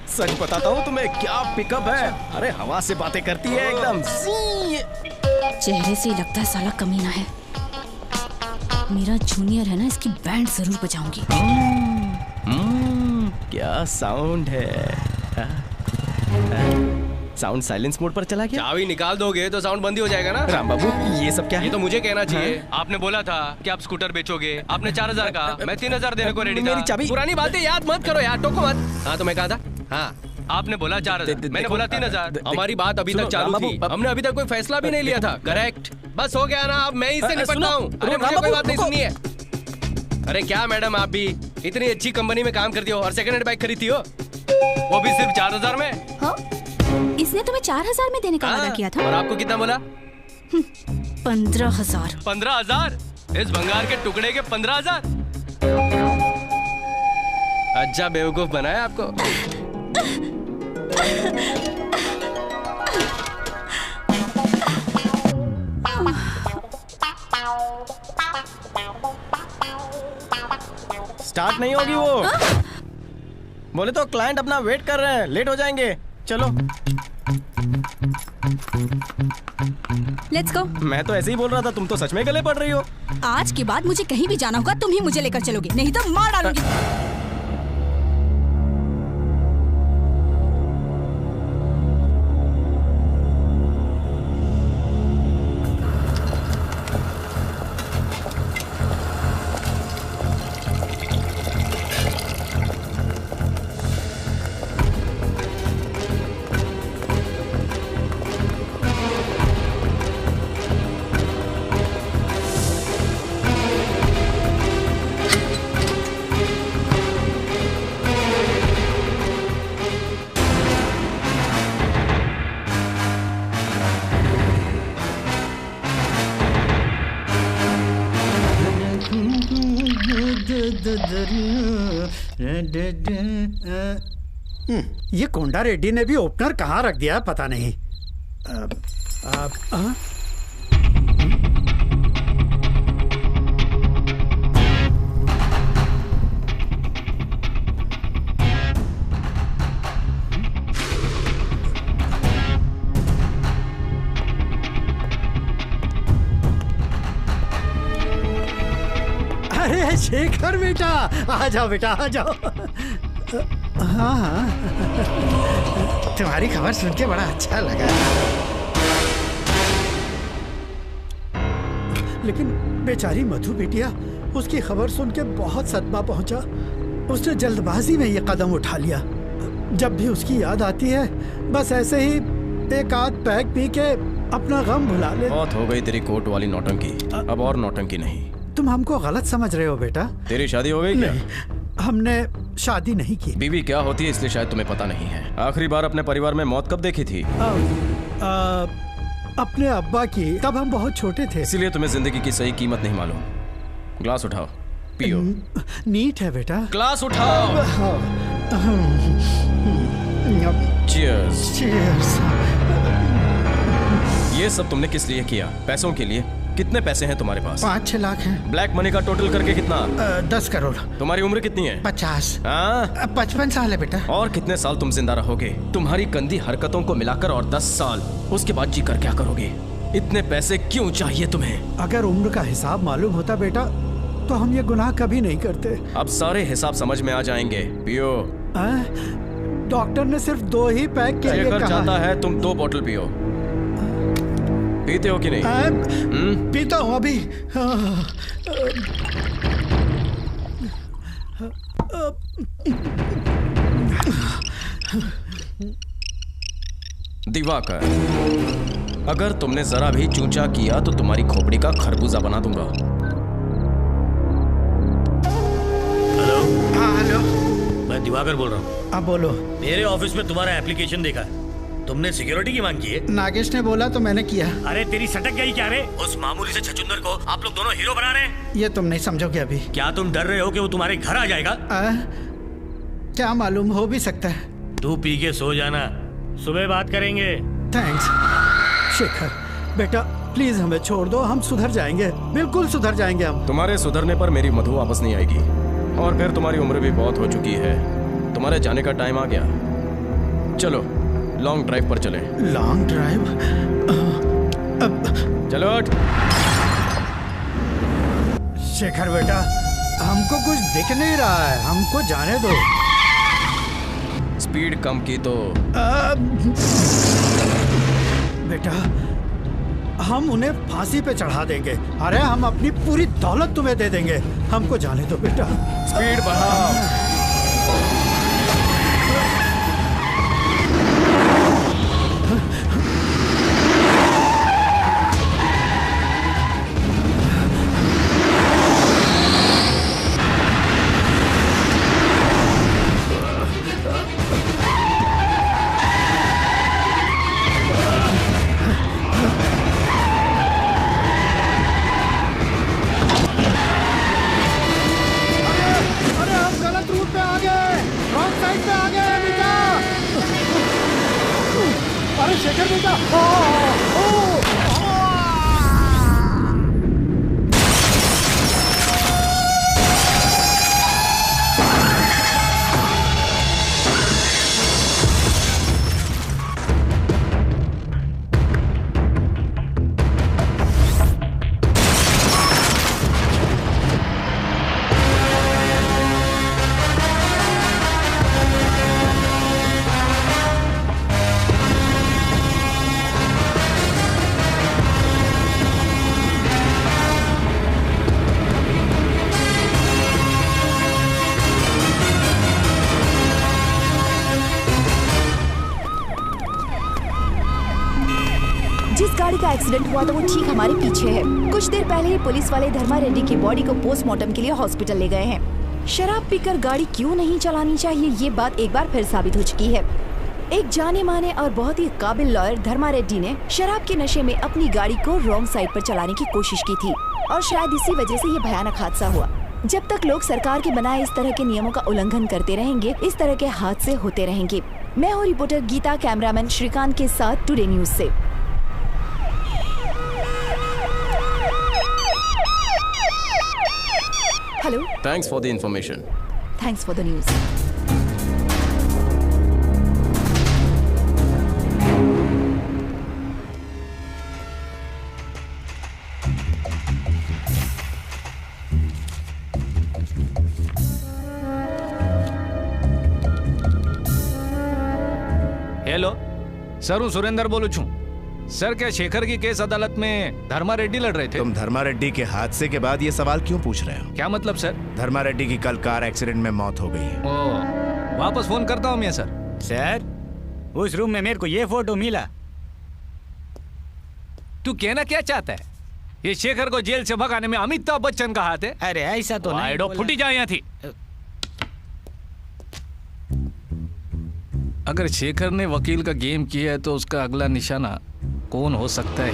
सच बताता हूँ तुम्हें, क्या पिकअप है। अरे हवा से बातें करती है एकदम। चेहरे से लगता है साला कमीना है। मेरा जूनियर है ना, इसकी बैंड जरूर बजाऊंगी। क्या साउंड है। साउंड साइलेंस मोड पर चला गया। चाबी निकाल दोगे तो साउंड बंद ही हो जाएगा ना। राम बाबू, ये सब क्या है? ये तो मुझे कहना चाहिए। आपने बोला था कि आप स्कूटर बेचोगे। आपने 4,000 कहा, मैं 3,000 देने को रेडी था। मेरी चाबी। पुरानी बातें याद मत करो यार, टोको मत। हाँ तो मैं कहा था। हाँ, आपने बोला 4,000, मैंने बोला 3,000। हमारी बात अभी तक चालू थी। हमने अभी तक कोई फैसला भी नहीं लिया था। करेक्ट, बस हो गया ना। अब मैं इससे निपटता हूँ। अरे मुझे कोई बात नहीं सुननी है। अरे क्या मैडम, आप भी इतनी अच्छी कंपनी में काम करती हो और सेकंड हैंड बाइक खरीदती हो, वो भी सिर्फ 4,000 में। हाँ? इसने तुम्हें 4,000 में देने का वादा किया था। और आपको कितना बोला? 15,000। 15,000? इस भंगार के टुकड़े के 15,000? अच्छा बेवकूफ बनाया आपको। स्टार्ट नहीं होगी वो। बोले तो क्लाइंट अपना वेट कर रहे हैं, लेट हो जाएंगे। चलो। Let's go. मैं तो ऐसे ही बोल रहा था, तुम तो सच में गले पड़ रही हो। आज के बाद मुझे कहीं भी जाना होगा तुम ही मुझे लेकर चलोगे, नहीं तो मार डालूंगी। ये कोंडा रेड्डी ने भी ओपनर कहाँ रख दिया पता नहीं। अरे शेखर बेटा, आ जाओ बेटा, आ जाओ। हाँ हाँ, तुम्हारी खबर सुन के बड़ा अच्छा लगा। लेकिन बेचारी मधु बिटिया, उसकी खबर सुन के बहुत सदमा पहुंचा। उसने जल्दबाजी में ये कदम उठा लिया। जब भी उसकी याद आती है बस ऐसे ही एक आध पैक पी के अपना गम भुला ले। बहुत हो गई तेरी कोर्ट वाली नौटंकी, अब और नौटंकी नहीं। तुम हमको गलत समझ रहे हो बेटा। तेरी शादी हो गई क्या? हमने शादी नहीं की। बीवी क्या होती है इसलिए शायद तुम्हें पता नहीं है। आखिरी बार अपने परिवार में मौत कब देखी थी? अपने अब्बा की, तब हम बहुत छोटे थे। इसीलिए तुम्हें जिंदगी की सही कीमत नहीं मालूम। ग्लास उठाओ, पियो। नीट है बेटा। ग्लास उठाओ। चीयर्स। चीयर्स। ये सब तुमने किस लिए किया? पैसों के लिए? कितने पैसे हैं तुम्हारे पास? 5-6 लाख हैं। ब्लैक मनी का टोटल करके कितना? 10 करोड़। तुम्हारी उम्र कितनी है? 50। 55 साल है बेटा। और कितने साल तुम जिंदा रहोगे? तुम्हारी गंदी हरकतों को मिलाकर और 10 साल। उसके बाद जीकर क्या करोगे? इतने पैसे क्यों चाहिए तुम्हें? अगर उम्र का हिसाब मालूम होता बेटा तो हम ये गुनाह कभी नहीं करते। अब सारे हिसाब समझ में आ जाएंगे। पियो। डॉक्टर ने सिर्फ 2 ही पैक के लिए कहा चाहता है तुम 2 बोतल पियो। पीते हो कि नहीं? पीता हूँ अभी। दिवाकर, अगर तुमने जरा भी चूंचा किया तो तुम्हारी खोपड़ी का खरबूजा बना दूंगा। हेलो। हाँ हेलो, मैं दिवाकर बोल रहा हूँ। आप बोलो। मेरे ऑफिस में तुम्हारा एप्लीकेशन देखा है। तुमने सिक्योरिटी की मांग की है? नागेश ने बोला तो मैंने किया। अरे तेरी सटक गई क्या रे? उस मामूली से छछुंदर को आप लोग दोनों हीरो बना रहे हैं। ये तुम नहीं समझोगे अभी। क्या तुम डर रहे हो कि वो तुम्हारे घर आ जाएगा? क्या मालूम, हो भी सकता है। तू पी के सो जाना, सुबह बात करेंगे। थैंक्स शेखर बेटा, प्लीज हमें छोड़ दो, हम सुधर जाएंगे, बिल्कुल सुधर जाएंगे हम। तुम्हारे सुधरने पर मेरी मधु वापस नहीं आएगी और फिर तुम्हारी उम्र भी बहुत हो चुकी है। तुम्हारे जाने का टाइम आ गया। चलो लॉन्ग ड्राइव पर चले। Long drive? चलो। शेखर बेटा, हमको कुछ दिख नहीं रहा है, हमको जाने दो। स्पीड कम की तो बेटा हम उन्हें फांसी पे चढ़ा देंगे। अरे हम अपनी पूरी दौलत तुम्हें दे देंगे, हमको जाने दो बेटा। स्पीड बढ़ाओ। शेखर बेटा, एक्सीडेंट हुआ था वो ठीक हमारे पीछे है। कुछ देर पहले ही पुलिस वाले धर्मा रेड्डी की बॉडी को पोस्टमार्टम के लिए हॉस्पिटल ले गए हैं। शराब पीकर गाड़ी क्यों नहीं चलानी चाहिए, ये बात एक बार फिर साबित हो चुकी है। एक जाने माने और बहुत ही काबिल लॉयर धर्मा रेड्डी ने शराब के नशे में अपनी गाड़ी को रॉन्ग साइड पर चलाने की कोशिश की थी और शायद इसी वजह से ये भयानक हादसा हुआ। जब तक लोग सरकार के बनाए इस तरह के नियमों का उल्लंघन करते रहेंगे, इस तरह के हादसे होते रहेंगे। मैं हूँ रिपोर्टर गीता, कैमरामैन श्रीकांत के साथ टुडे न्यूज से। Hello, thanks for the information. Thanks for the news. Hello sir, हूँ सुरेंद्र बोलू छू। सर, क्या शेखर की केस अदालत में धर्मा रेड्डी लड़ रहे थे? तुम धर्मा रेड्डी के हादसे के बाद ये सवाल क्यों पूछ रहे हो? क्या मतलब सर? धर्मा रेड्डी की कल कार एक्सीडेंट में मौत हो गई है। ओ, वापस फोन करता हूँ मैं सर। सर, उस रूम में मेरे को ये फोटो मिला। तू कहना क्या चाहता है? ये शेखर को जेल से भगाने में अमिताभ बच्चन का हाथ है? अरे ऐसा तो नहीं बोला। फुटी जाए यहाँ थी। अगर शेखर ने वकील का गेम किया है तो उसका अगला निशाना कौन हो सकता है?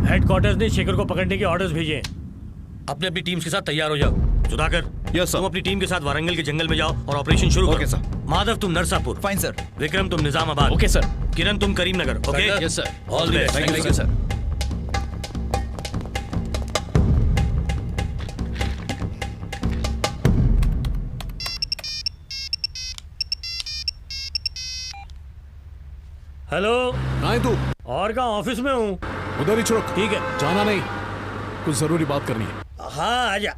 हेडक्वार्टर्स ने शेखर को पकड़ने के ऑर्डर्स भेजे। अपने अपनी टीम्स के साथ तैयार हो जाओ। Sudhakar, yes sir. तुम अपनी टीम के साथ वारंगल के जंगल में जाओ और ऑपरेशन शुरू करो। Okay sir. माधव, तुम नरसापुर। Fine sir. विक्रम, तुम निजामाबाद। Okay sir. किरण, तुम Karimnagar. Okay, yes sir. All the best. Thank you sir. Hello, कहाँ है तू? और कहाँ? ऑफिस में हूँ। उधर ही छोड़। ठीक है, जाना नहीं, कुछ जरूरी बात करनी है। हाँ आजा।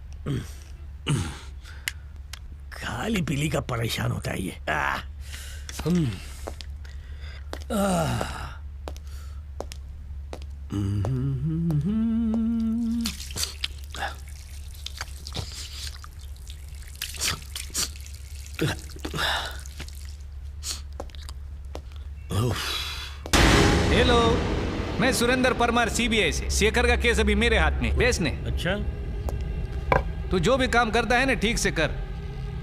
खाली पीली का परेशान होता है ये। हेलो, मैं सुरेंद्र परमार, सीबीआई से। शेखर का केस अभी मेरे हाथ में। बेस ने। अच्छा, तू जो भी काम करता है ना ठीक से कर।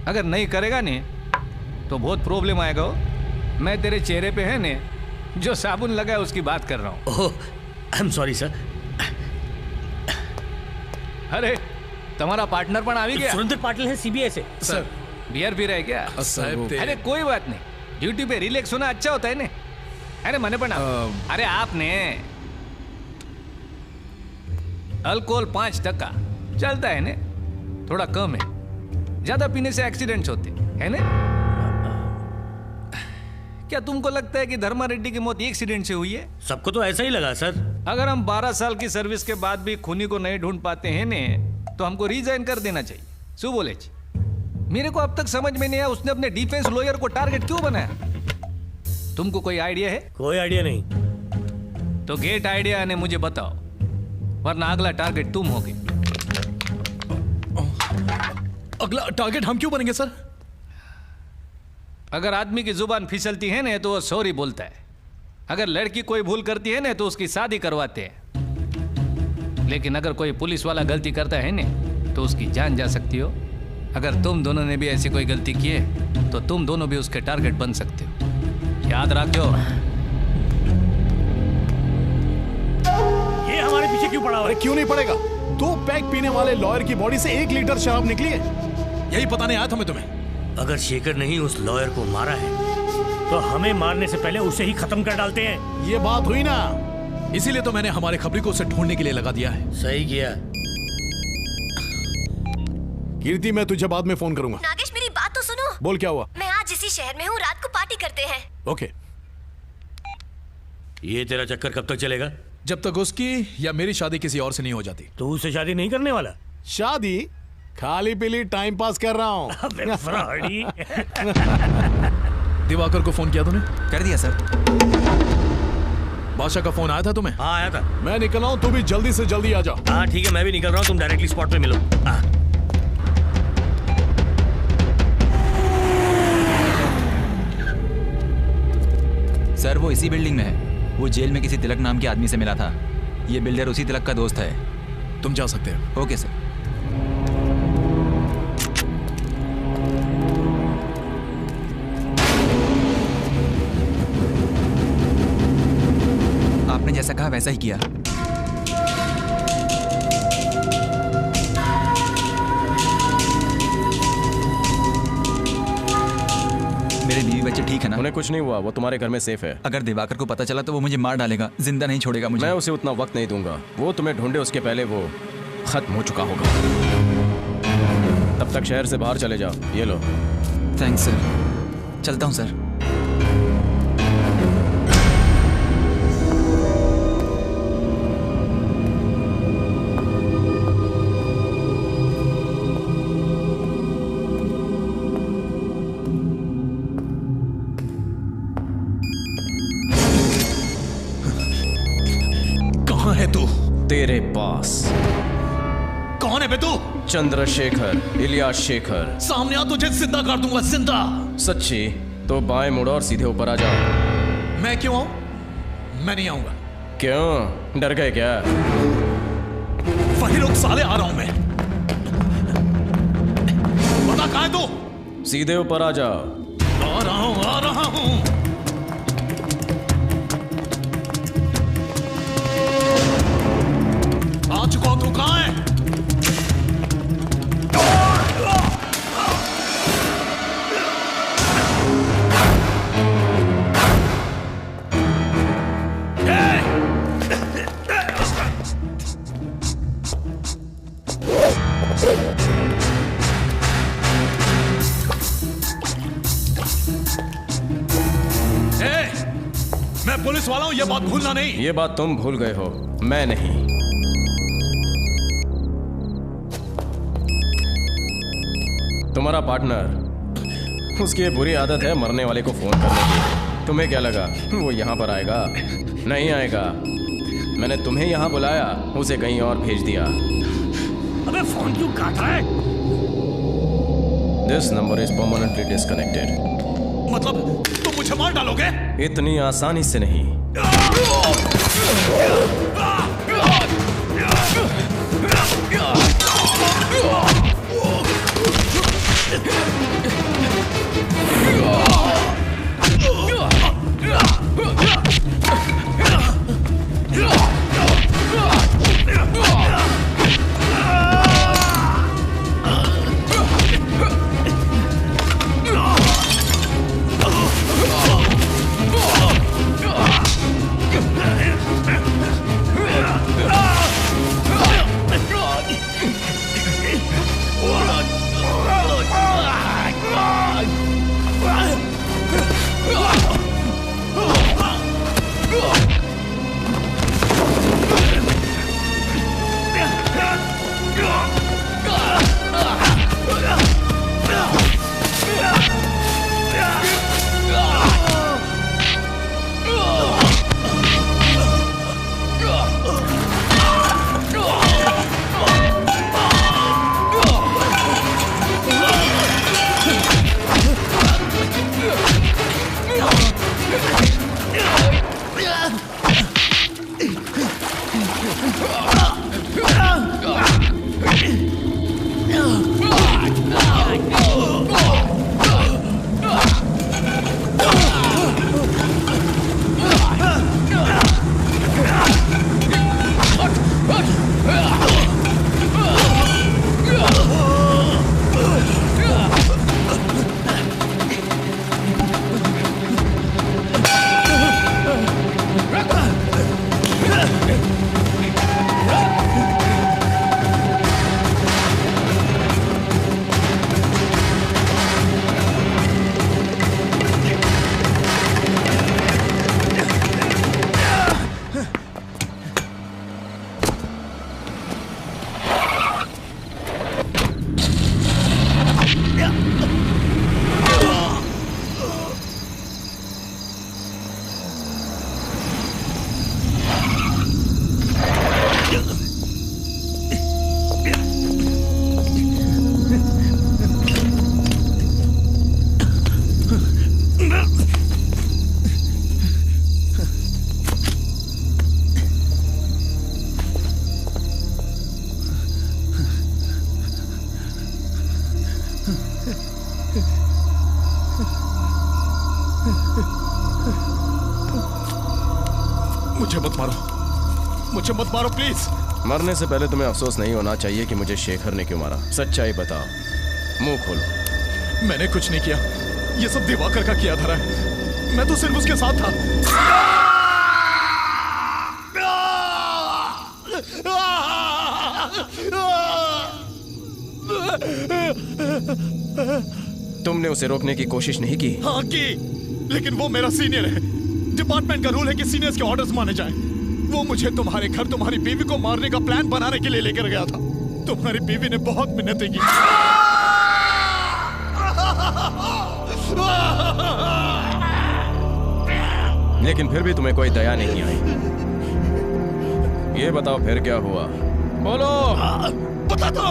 अगर नहीं करेगा ने तो बहुत प्रॉब्लम आएगा। मैं तेरे चेहरे पे है ने जो साबुन लगा है उसकी बात कर रहा हूँ। ओह, आई एम सॉरी सर। अरे तुम्हारा पार्टनर पण આવી ગયા। सुरेंद्र पाटिल है सीबीआई से। सर बियर भी रह गया। अरे कोई बात नहीं, ड्यूटी पे रिलैक्स होना अच्छा होता है ने। अरे मने पण अरे आपने अल्कोहल 5% चलता है ने, थोड़ा कम है। ज्यादा पीने से एक्सीडेंट्स होते है ने। क्या तुमको लगता है कि धर्मा रेड्डी की मौत एक्सीडेंट से हुई है? सबको तो ऐसा ही लगा सर। अगर हम 12 साल की सर्विस के बाद भी खूनी को नहीं ढूंढ पाते हैं ने, तो हमको रिजाइन कर देना चाहिए। शू बोले जी? मेरे को अब तक समझ में नहीं आया उसने अपने डिफेंस लॉयर को टारगेट क्यों बनाया। तुमको कोई आइडिया है? कोई आइडिया नहीं। तो गेट आइडिया ने मुझे बताओ, वरना अगला टारगेट तुम होगे। अगला टारगेट हम क्यों बनेंगे सर? अगर आदमी की जुबान फिसलती है ना तो वो सॉरी बोलता है। अगर लड़की कोई भूल करती है ना तो उसकी शादी करवाते हैं। लेकिन अगर कोई पुलिस वाला गलती करता है ना तो उसकी जान जा सकती हो। अगर तुम दोनों ने भी ऐसी कोई गलती की है तो तुम दोनों भी उसके टारगेट बन सकते हो। याद रखो। ये हमारे पीछे क्यों पड़ा हुआ है? क्यों नहीं पड़ेगा? 2 पैक पीने वाले लॉयर की बॉडी से 1 लीटर शराब निकली है। यही पता नहीं आया था मैं तुम्हें। अगर शेखर नहीं उस लॉयर को मारा है तो हमें मारने से पहले उसे ही खत्म कर डालते हैं। ये बात हुई ना, इसीलिए तो मैंने हमारे खबरी को उसे ढूंढने के लिए लगा दिया है। सही किया। कीर्ति, मैं तुझे बाद में फोन करूंगा। नागेश मेरी बात तो सुनो। बोल, क्या हुआ? मैं आज इसी शहर में हूँ, रात को पार्टी करते हैं। ओके। ये तेरा चक्कर कब तक चलेगा? जब तक उसकी या मेरी शादी किसी और से नहीं हो जाती। तो उससे शादी नहीं करने वाला? शादी खाली पीली टाइम पास कर रहा हूँ। दिवाकर को फोन किया तूने? कर दिया सर। बादशाह का फोन आया था तुम्हें? हाँ आया था। मैं निकल रहा हूँ, तू भी जल्दी से जल्दी आ जा। हाँ ठीक है, मैं भी निकल रहा हूँ, तुम डायरेक्टली स्पॉट पे मिलो। सर वो इसी बिल्डिंग में है। वो जेल में किसी तिलक नाम के आदमी से मिला था। ये बिल्डर उसी तिलक का दोस्त है। तुम जा सकते हो। Okay sir. आपने जैसा कहा वैसा ही किया। मेरे बीवी बच्चे ठीक है ना? उन्हें कुछ नहीं हुआ, वो तुम्हारे घर में सेफ है। अगर दिवाकर को पता चला तो वो मुझे मार डालेगा, जिंदा नहीं छोड़ेगा मुझे। मैं उसे उतना वक्त नहीं दूंगा। वो तुम्हें ढूंढे उसके पहले वो खत्म हो चुका होगा। तब तक शहर से बाहर चले जाओ। ये लो। Thanks sir. चलता हूँ सर। तेरे पास कौन है बे तू? चंद्रशेखर, इलियास शेखर। सामने आ, तुझे जिंदा कर दूंगा, जिंदा। सच्ची? तो बाएं मुड़ो और सीधे ऊपर आ जाओ। मैं क्यों आऊं? मैं नहीं आऊंगा। क्यों, डर गए क्या? वही लोग साले, आ रहा हूं मैं। बता कहां है तू? सीधे ऊपर आ जाओ। आ रहा हूं। आ चुका हूं, तू कहां है? मैं पुलिस वाला हूं, यह बात भूलना नहीं। ये बात तुम भूल गए हो, मैं नहीं। तुम्हारा पार्टनर, उसकी बुरी आदत है मरने वाले को फोन करने की। तुम्हें क्या लगा वो यहाँ पर आएगा? नहीं आएगा। मैंने तुम्हें यहाँ बुलाया, उसे कहीं और भेज दिया। अबे फोन क्यों काट रहा है? This number is permanently disconnected. मतलब तुम मुझे मार डालोगे? इतनी आसानी से नहीं। मुझे मत मारो, मुझे मत मारो प्लीज। मरने से पहले तुम्हें अफसोस नहीं होना चाहिए कि मुझे शेखर ने क्यों मारा। सच्चाई बताओ, मुंह खोलो। मैंने कुछ नहीं किया, ये सब दिवाकर का किया धरा है। मैं तो सिर्फ उसके साथ था। तुमने उसे रोकने की कोशिश नहीं की? हाँ की, लेकिन वो मेरा सीनियर है। डिपार्टमेंट का रूल है कि सीनियर्स के ऑर्डर्स माने जाएं। वो मुझे तुम्हारे घर तुम्हारी बीवी को मारने का प्लान बनाने के लिए लेकर गया था। तुम्हारी बीवी ने बहुत मिन्नतें की। लेकिन फिर भी तुम्हें कोई दया नहीं आई। ये बताओ फिर क्या हुआ, बोलो। बता दो।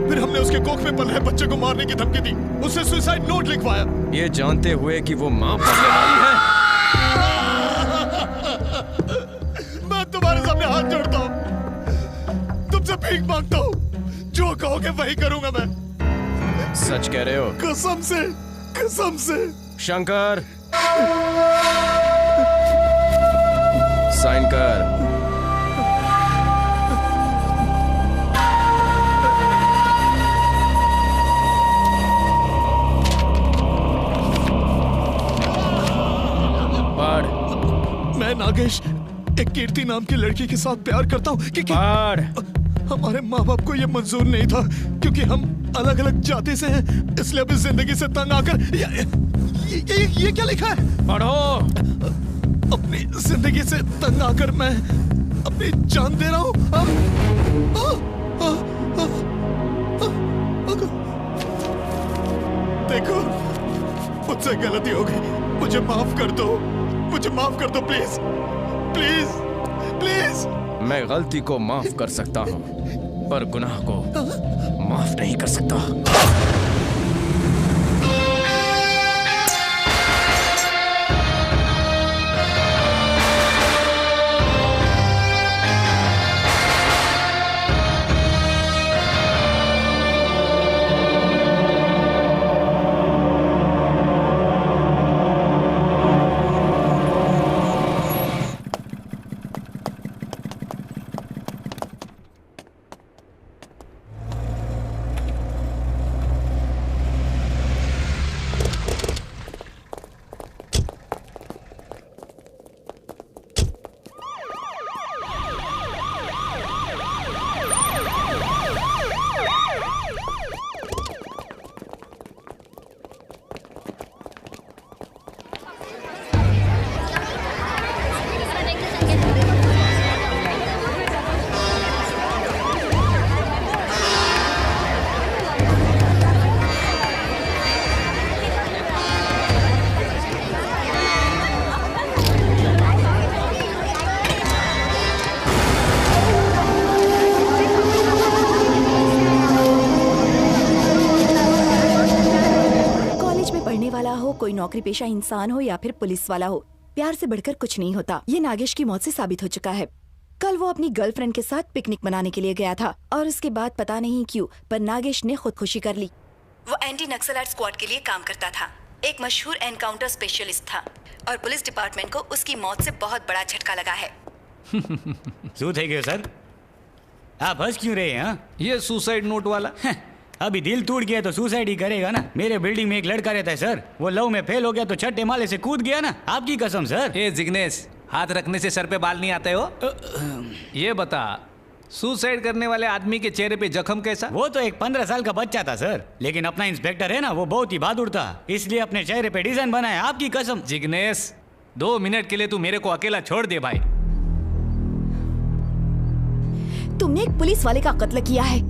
फिर हमने उसके कोख में पल रहे बच्चे को मारने की धमकी दी, उससे सुसाइड नोट लिखवाया, ये जानते हुए कि वो मां बनने वाली है। मैं तुम्हारे सामने हाथ जोड़ता हूँ, तुमसे भीख मांगता हूँ, जो कहोगे वही करूंगा मैं। सच कह रहे हो? कसम से। शंकर, साइन कर। मैं नागेश एक कीर्ति नाम की लड़की के साथ प्यार करता हूँ कि हमारे माँ बाप को यह मंजूर नहीं था, क्योंकि हम अलग अलग जाति से हैं, इसलिए अपनी जिंदगी से तंग आकर ये क्या लिखा है? पढ़ो। अपनी जिंदगी से तंग आकर मैं अपनी जान दे रहा हूँ। देखो, मुझसे गलती हो गई, मुझे माफ कर दो, प्लीज। मैं गलती को माफ कर सकता हूँ, पर गुनाह को माफ नहीं कर सकता। कोई नौकरी पेशा इंसान हो या फिर पुलिस वाला हो, प्यार से बढ़कर कुछ नहीं होता। ये नागेश की मौत से साबित हो चुका है। कल वो अपनी गर्लफ्रेंड के साथ पिकनिक मनाने के लिए गया था और उसके बाद पता नहीं क्यों पर नागेश ने खुदकुशी कर ली। वो एंटी नक्सलाइट स्क्वाड के लिए काम करता था, एक मशहूर एनकाउंटर स्पेशलिस्ट था और पुलिस डिपार्टमेंट को उसकी मौत से बहुत बड़ा झटका लगा है। શું થઈ ગયું સર? आप हंस क्यों रहे हैं? ये सुसाइड नोट वाला अभी दिल टूट गया तो सुसाइड ही करेगा ना। मेरे बिल्डिंग में एक लड़का रहता है सर, वो लव में फेल हो गया तो छठे माले से कूद गया ना। आपकी कसम सर। ए जिग्नेश, हाथ रखने से सर पे बाल नहीं आते हो? ये बता, सुसाइड करने वाले आदमी के चेहरे पे जख्म कैसा? वो तो एक 15 साल का बच्चा था सर, लेकिन अपना इंस्पेक्टर है ना, वो बहुत ही बहादुर था, इसलिए अपने चेहरे पे डिजाइन बनाया। आपकी कसम। जिग्नेश, 2 मिनट के लिए तू मेरे को अकेला छोड़ दे भाई। तुमने एक पुलिस वाले का कत्ल किया है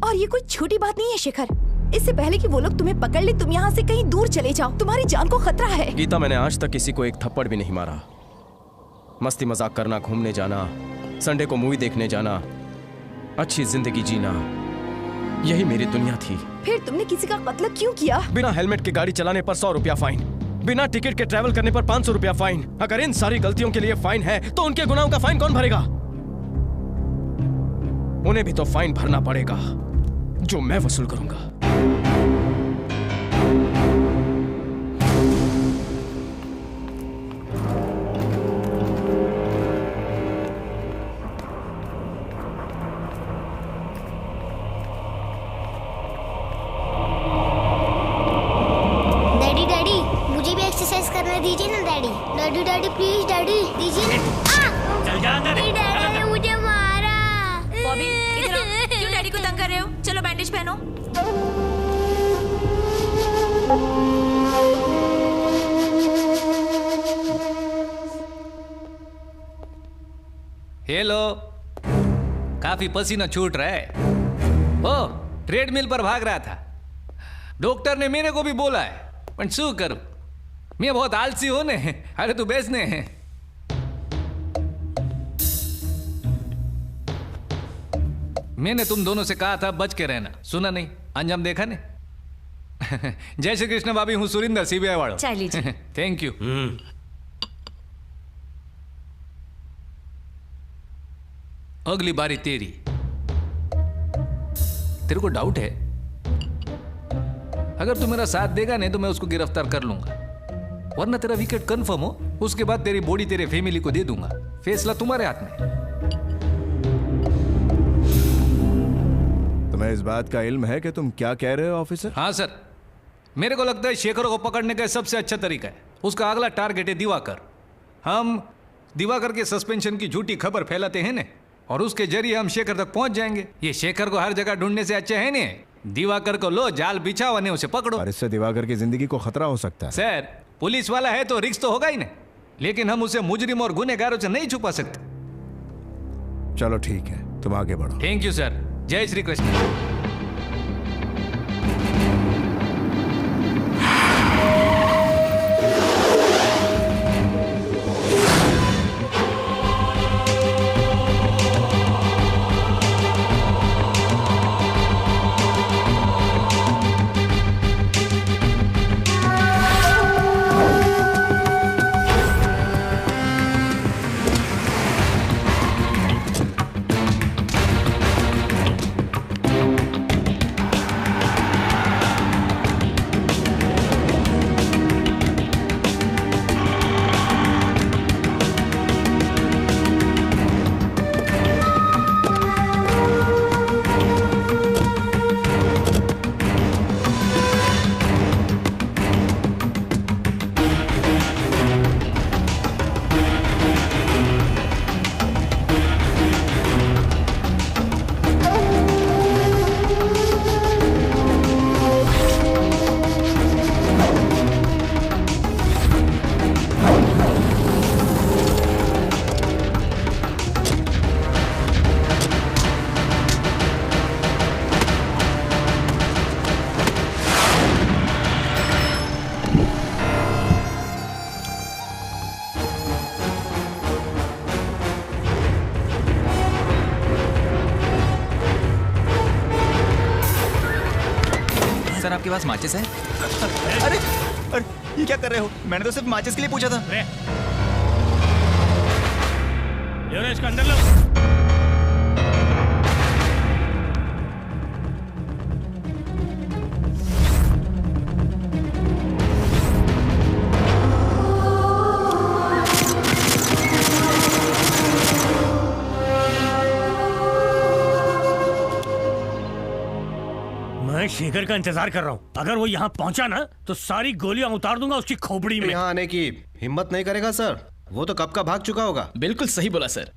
और ये कोई छोटी बात नहीं है शेखर। इससे पहले कि वो लोग तुम्हें पकड़ ले तुम यहाँ से कहीं दूर चले जाओ, तुम्हारी जान को खतरा है। गीता, मैंने आज तक किसी को एक थप्पड़ भी नहीं मारा। मस्ती मजाक करना, घूमने जाना, संडे को मूवी देखने जाना, अच्छी जिंदगी जीना, यही मेरी दुनिया थी। फिर तुमने किसी का कत्ल क्यों किया? बिना हेलमेट के गाड़ी चलाने पर 100 रुपया फाइन, बिना टिकट के ट्रैवल करने पर 500 रुपया फाइन। अगर इन सारी गलतियों के लिए फाइन है तो उनके गुनाहों का फाइन कौन भरेगा? उन्हें भी तो फाइन भरना पड़ेगा जो मैं वसूल करूंगा। डैडी प्लीज डैडी दीजिए। चल जा अंदर। डैडी ने मुझे मारा। बॉबी इधर आओ। क्यों डैडी को तंग कर रहे हो? चलो बैंडेज पहनो। हेलो, काफी पसीना छूट रहा है। ओ, ट्रेडमिल पर भाग रहा था। डॉक्टर ने मेरे को भी बोला है, पर शू करूं, मैं बहुत आलसी हूं ने। अरे तू बेचने हैं। मैंने तुम दोनों से कहा था बच के रहना, सुना नहीं, अंजाम देखा ने। जय श्री कृष्ण भाभी, हूँ सुरिंदर, सीबीआई वालों। चाय लीजिए। Thank you. अगली बारी तेरी। तेरे को डाउट है? अगर तू मेरा साथ देगा नहीं तो मैं उसको गिरफ्तार कर लूंगा, वरना तेरा विकेट कंफर्म हो, उसके बाद तेरी बॉडी तेरे फैमिली को दे दूंगा। फैसला तुम्हारे हाथ में। तुम्हें इस बात का इल्म है कि तुम क्या कह रहे हो ऑफिसर? हाँ सर, मेरे को लगता है शेखर को पकड़ने का सबसे अच्छा तरीका है, उसका अगला टारगेट है दिवाकर। हम दिवाकर के सस्पेंशन की झूठी खबर फैलाते हैं ने, और उसके जरिए हम शेखर तक पहुंच जाएंगे। ये शेखर को हर जगह ढूंढने से अच्छा है ने, दिवाकर को लो, जाल बिछाओ ने उसे पकड़ो। और इससे दिवाकर की जिंदगी को खतरा हो सकता है। सर, पुलिस वाला है तो रिस्क तो होगा ही नहीं, लेकिन हम उसे मुजरिम और गुनहगारों से नहीं छुपा सकते। चलो ठीक है, तुम आगे बढ़ो। Thank you sir. जय श्री कृष्ण। सर आपके पास माचिस है? अरे अरे ये क्या कर रहे हो? मैंने तो सिर्फ माचिस के लिए पूछा था। इसका अंदर लो। मैं शेखर का इंतजार कर रहा हूँ। अगर वो यहाँ पहुँचा ना तो सारी गोलियां उतार दूंगा उसकी खोपड़ी में। यहाँ आने की हिम्मत नहीं करेगा सर, वो तो कब का भाग चुका होगा। बिल्कुल सही बोला सर।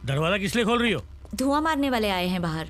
दरवाजा किस लिए खोल रही हो? धुआं मारने वाले आए हैं बाहर।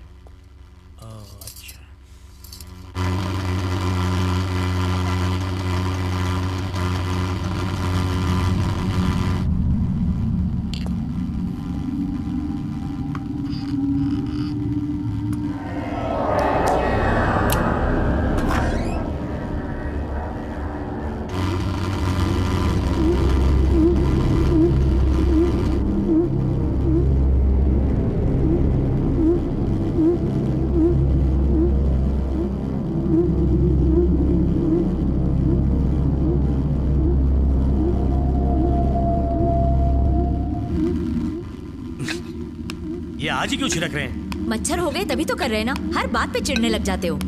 ये आज ही क्यों छिड़क रहे हैं? मच्छर हो गए तभी तो कर रहे हैं ना, हर बात पे चिढ़ने लग जाते हो।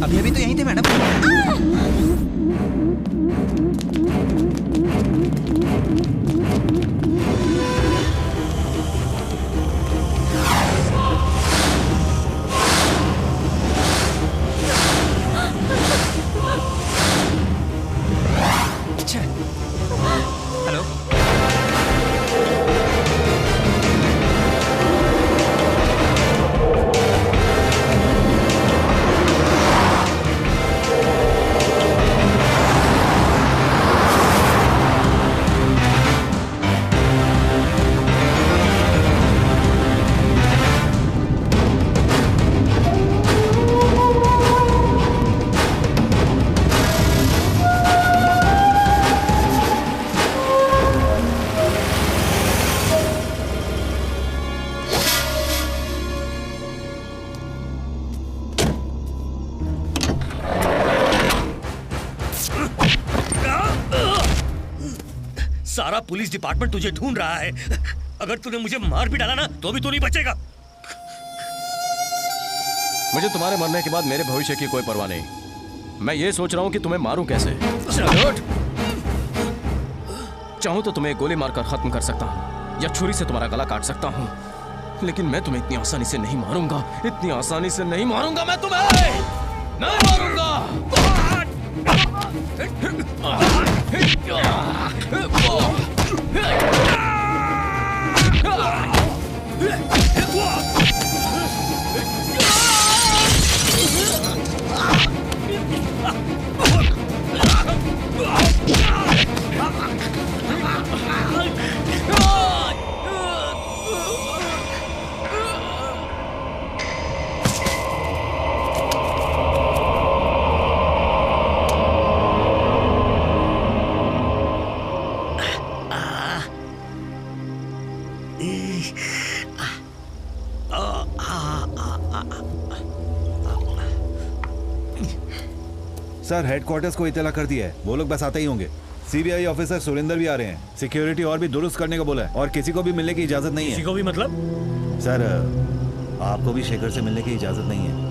अभी अभी तो यहीं थे मैडम। हेलो। सारा पुलिस डिपार्टमेंट तुझे ढूंढ रहा है। अगर तूने मुझे मार भी डाला ना तो भी तू नहीं बचेगा। मुझे तुम्हारे मरने के बाद मेरे भविष्य की कोई परवाह नहीं। मैं ये सोच रहा हूं कि तुम्हें मारूं कैसे। चाहूं तो तुम्हें गोली मारकर खत्म कर सकता हूं या छुरी से तुम्हारा गला काट सकता हूं, लेकिन मैं तुम्हें इतनी आसानी से नहीं मारूंगा। इतनी आसानी से नहीं मारूंगा मैं तुम्हें, नहीं मारूंगा। सर हेडक्वार्टर्स को इत्तला कर दिया है, वो लोग बस आते ही होंगे। सीबीआई ऑफिसर सुरेंद्र भी आ रहे हैं। सिक्योरिटी और भी दुरुस्त करने को बोला है और किसी को भी मिलने की इजाजत नहीं है। किसी को भी मतलब? सर आपको भी शेखर से मिलने की इजाजत नहीं है।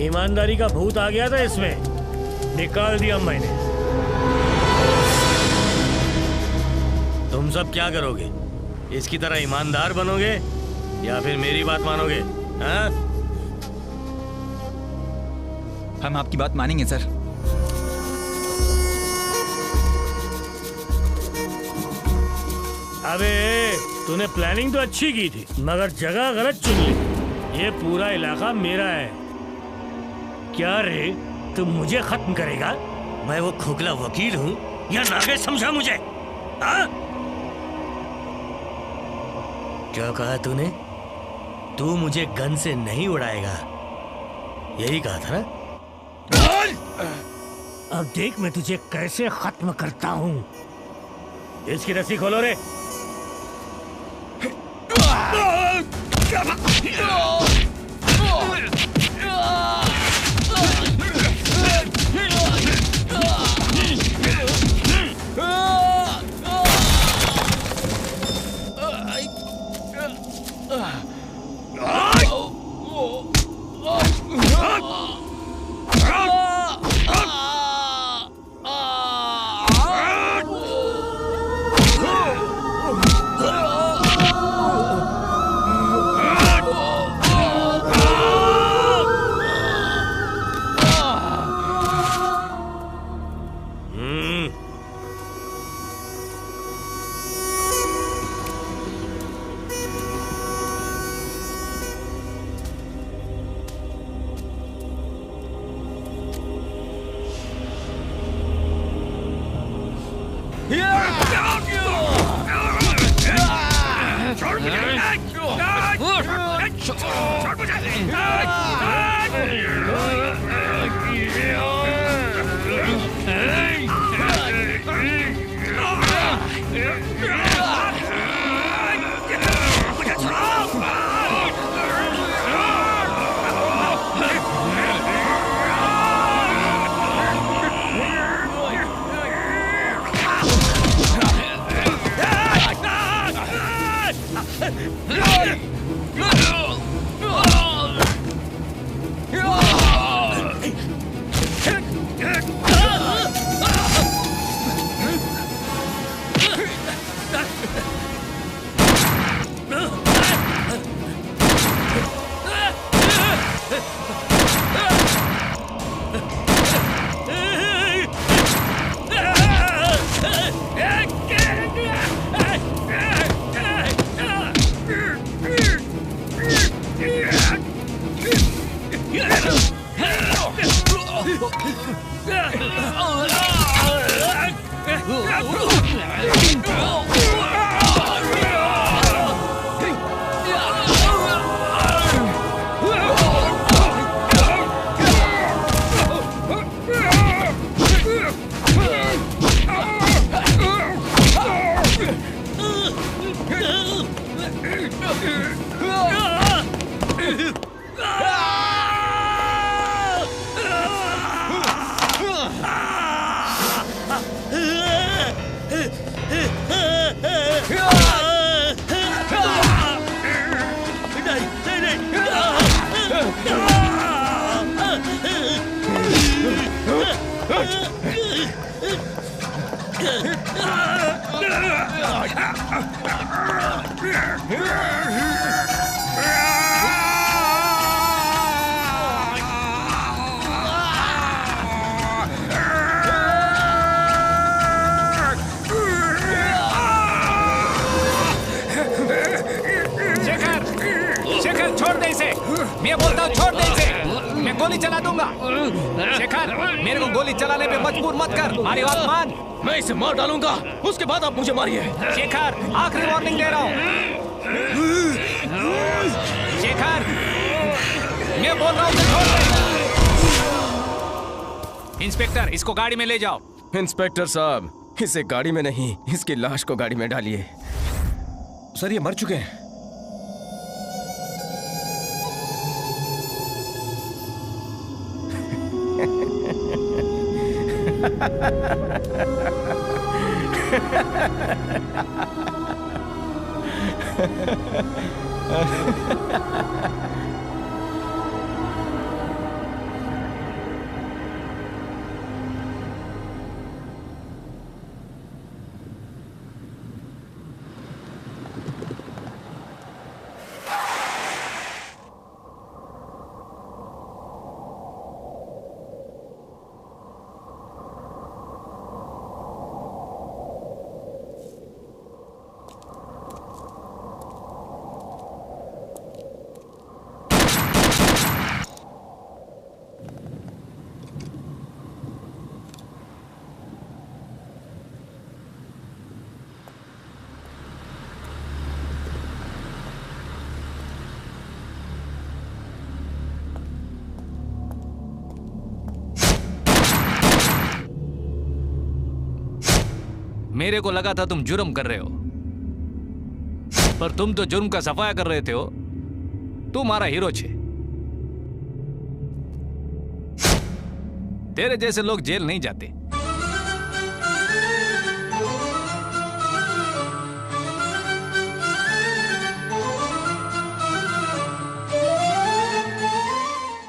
ईमानदारी का भूत आ गया था इसमें, निकाल दिया मैंने। तुम सब क्या करोगे? इसकी तरह ईमानदार बनोगे या फिर मेरी बात मानोगे? हाँ? हम आपकी बात मानेंगे सर। अबे तूने प्लानिंग तो अच्छी की थी मगर जगह गलत चुन ली। ये पूरा इलाका मेरा है। क्या रे, तुम मुझे खत्म करेगा? मैं वो खोखला वकील हूँ या नागे समझा मुझे? हाँ? क्या कहा तूने? तू मुझे गन से नहीं उड़ाएगा, यही कहा था ना? अब देख मैं तुझे कैसे खत्म करता हूँ। इसकी रस्सी खोलो रे। शेखर छोड़ दे इसे। मैं बोलता हूँ छोड़ दे इसे। मैं गोली चला दूंगा। शेखर मेरे को गोली चलाने पे मजबूर मत कर। हमारी बात मान। मैं इसे मार डालूंगा, उसके बाद आप मुझे मारिए। शेखर आखिरी वार्निंग दे रहा हूँ। शेखर मैं बोल रहा हूँ छोड़ दे। इंस्पेक्टर इसको गाड़ी में ले जाओ। इंस्पेक्टर साहब इसे गाड़ी में नहीं, इसकी लाश को गाड़ी में डालिए। सर ये मर चुके हैं। मेरे को लगा था तुम जुर्म कर रहे हो, पर तुम तो जुर्म का सफाया कर रहे थे हो। तू हमारा हीरो छे। तेरे जैसे लोग जेल नहीं जाते।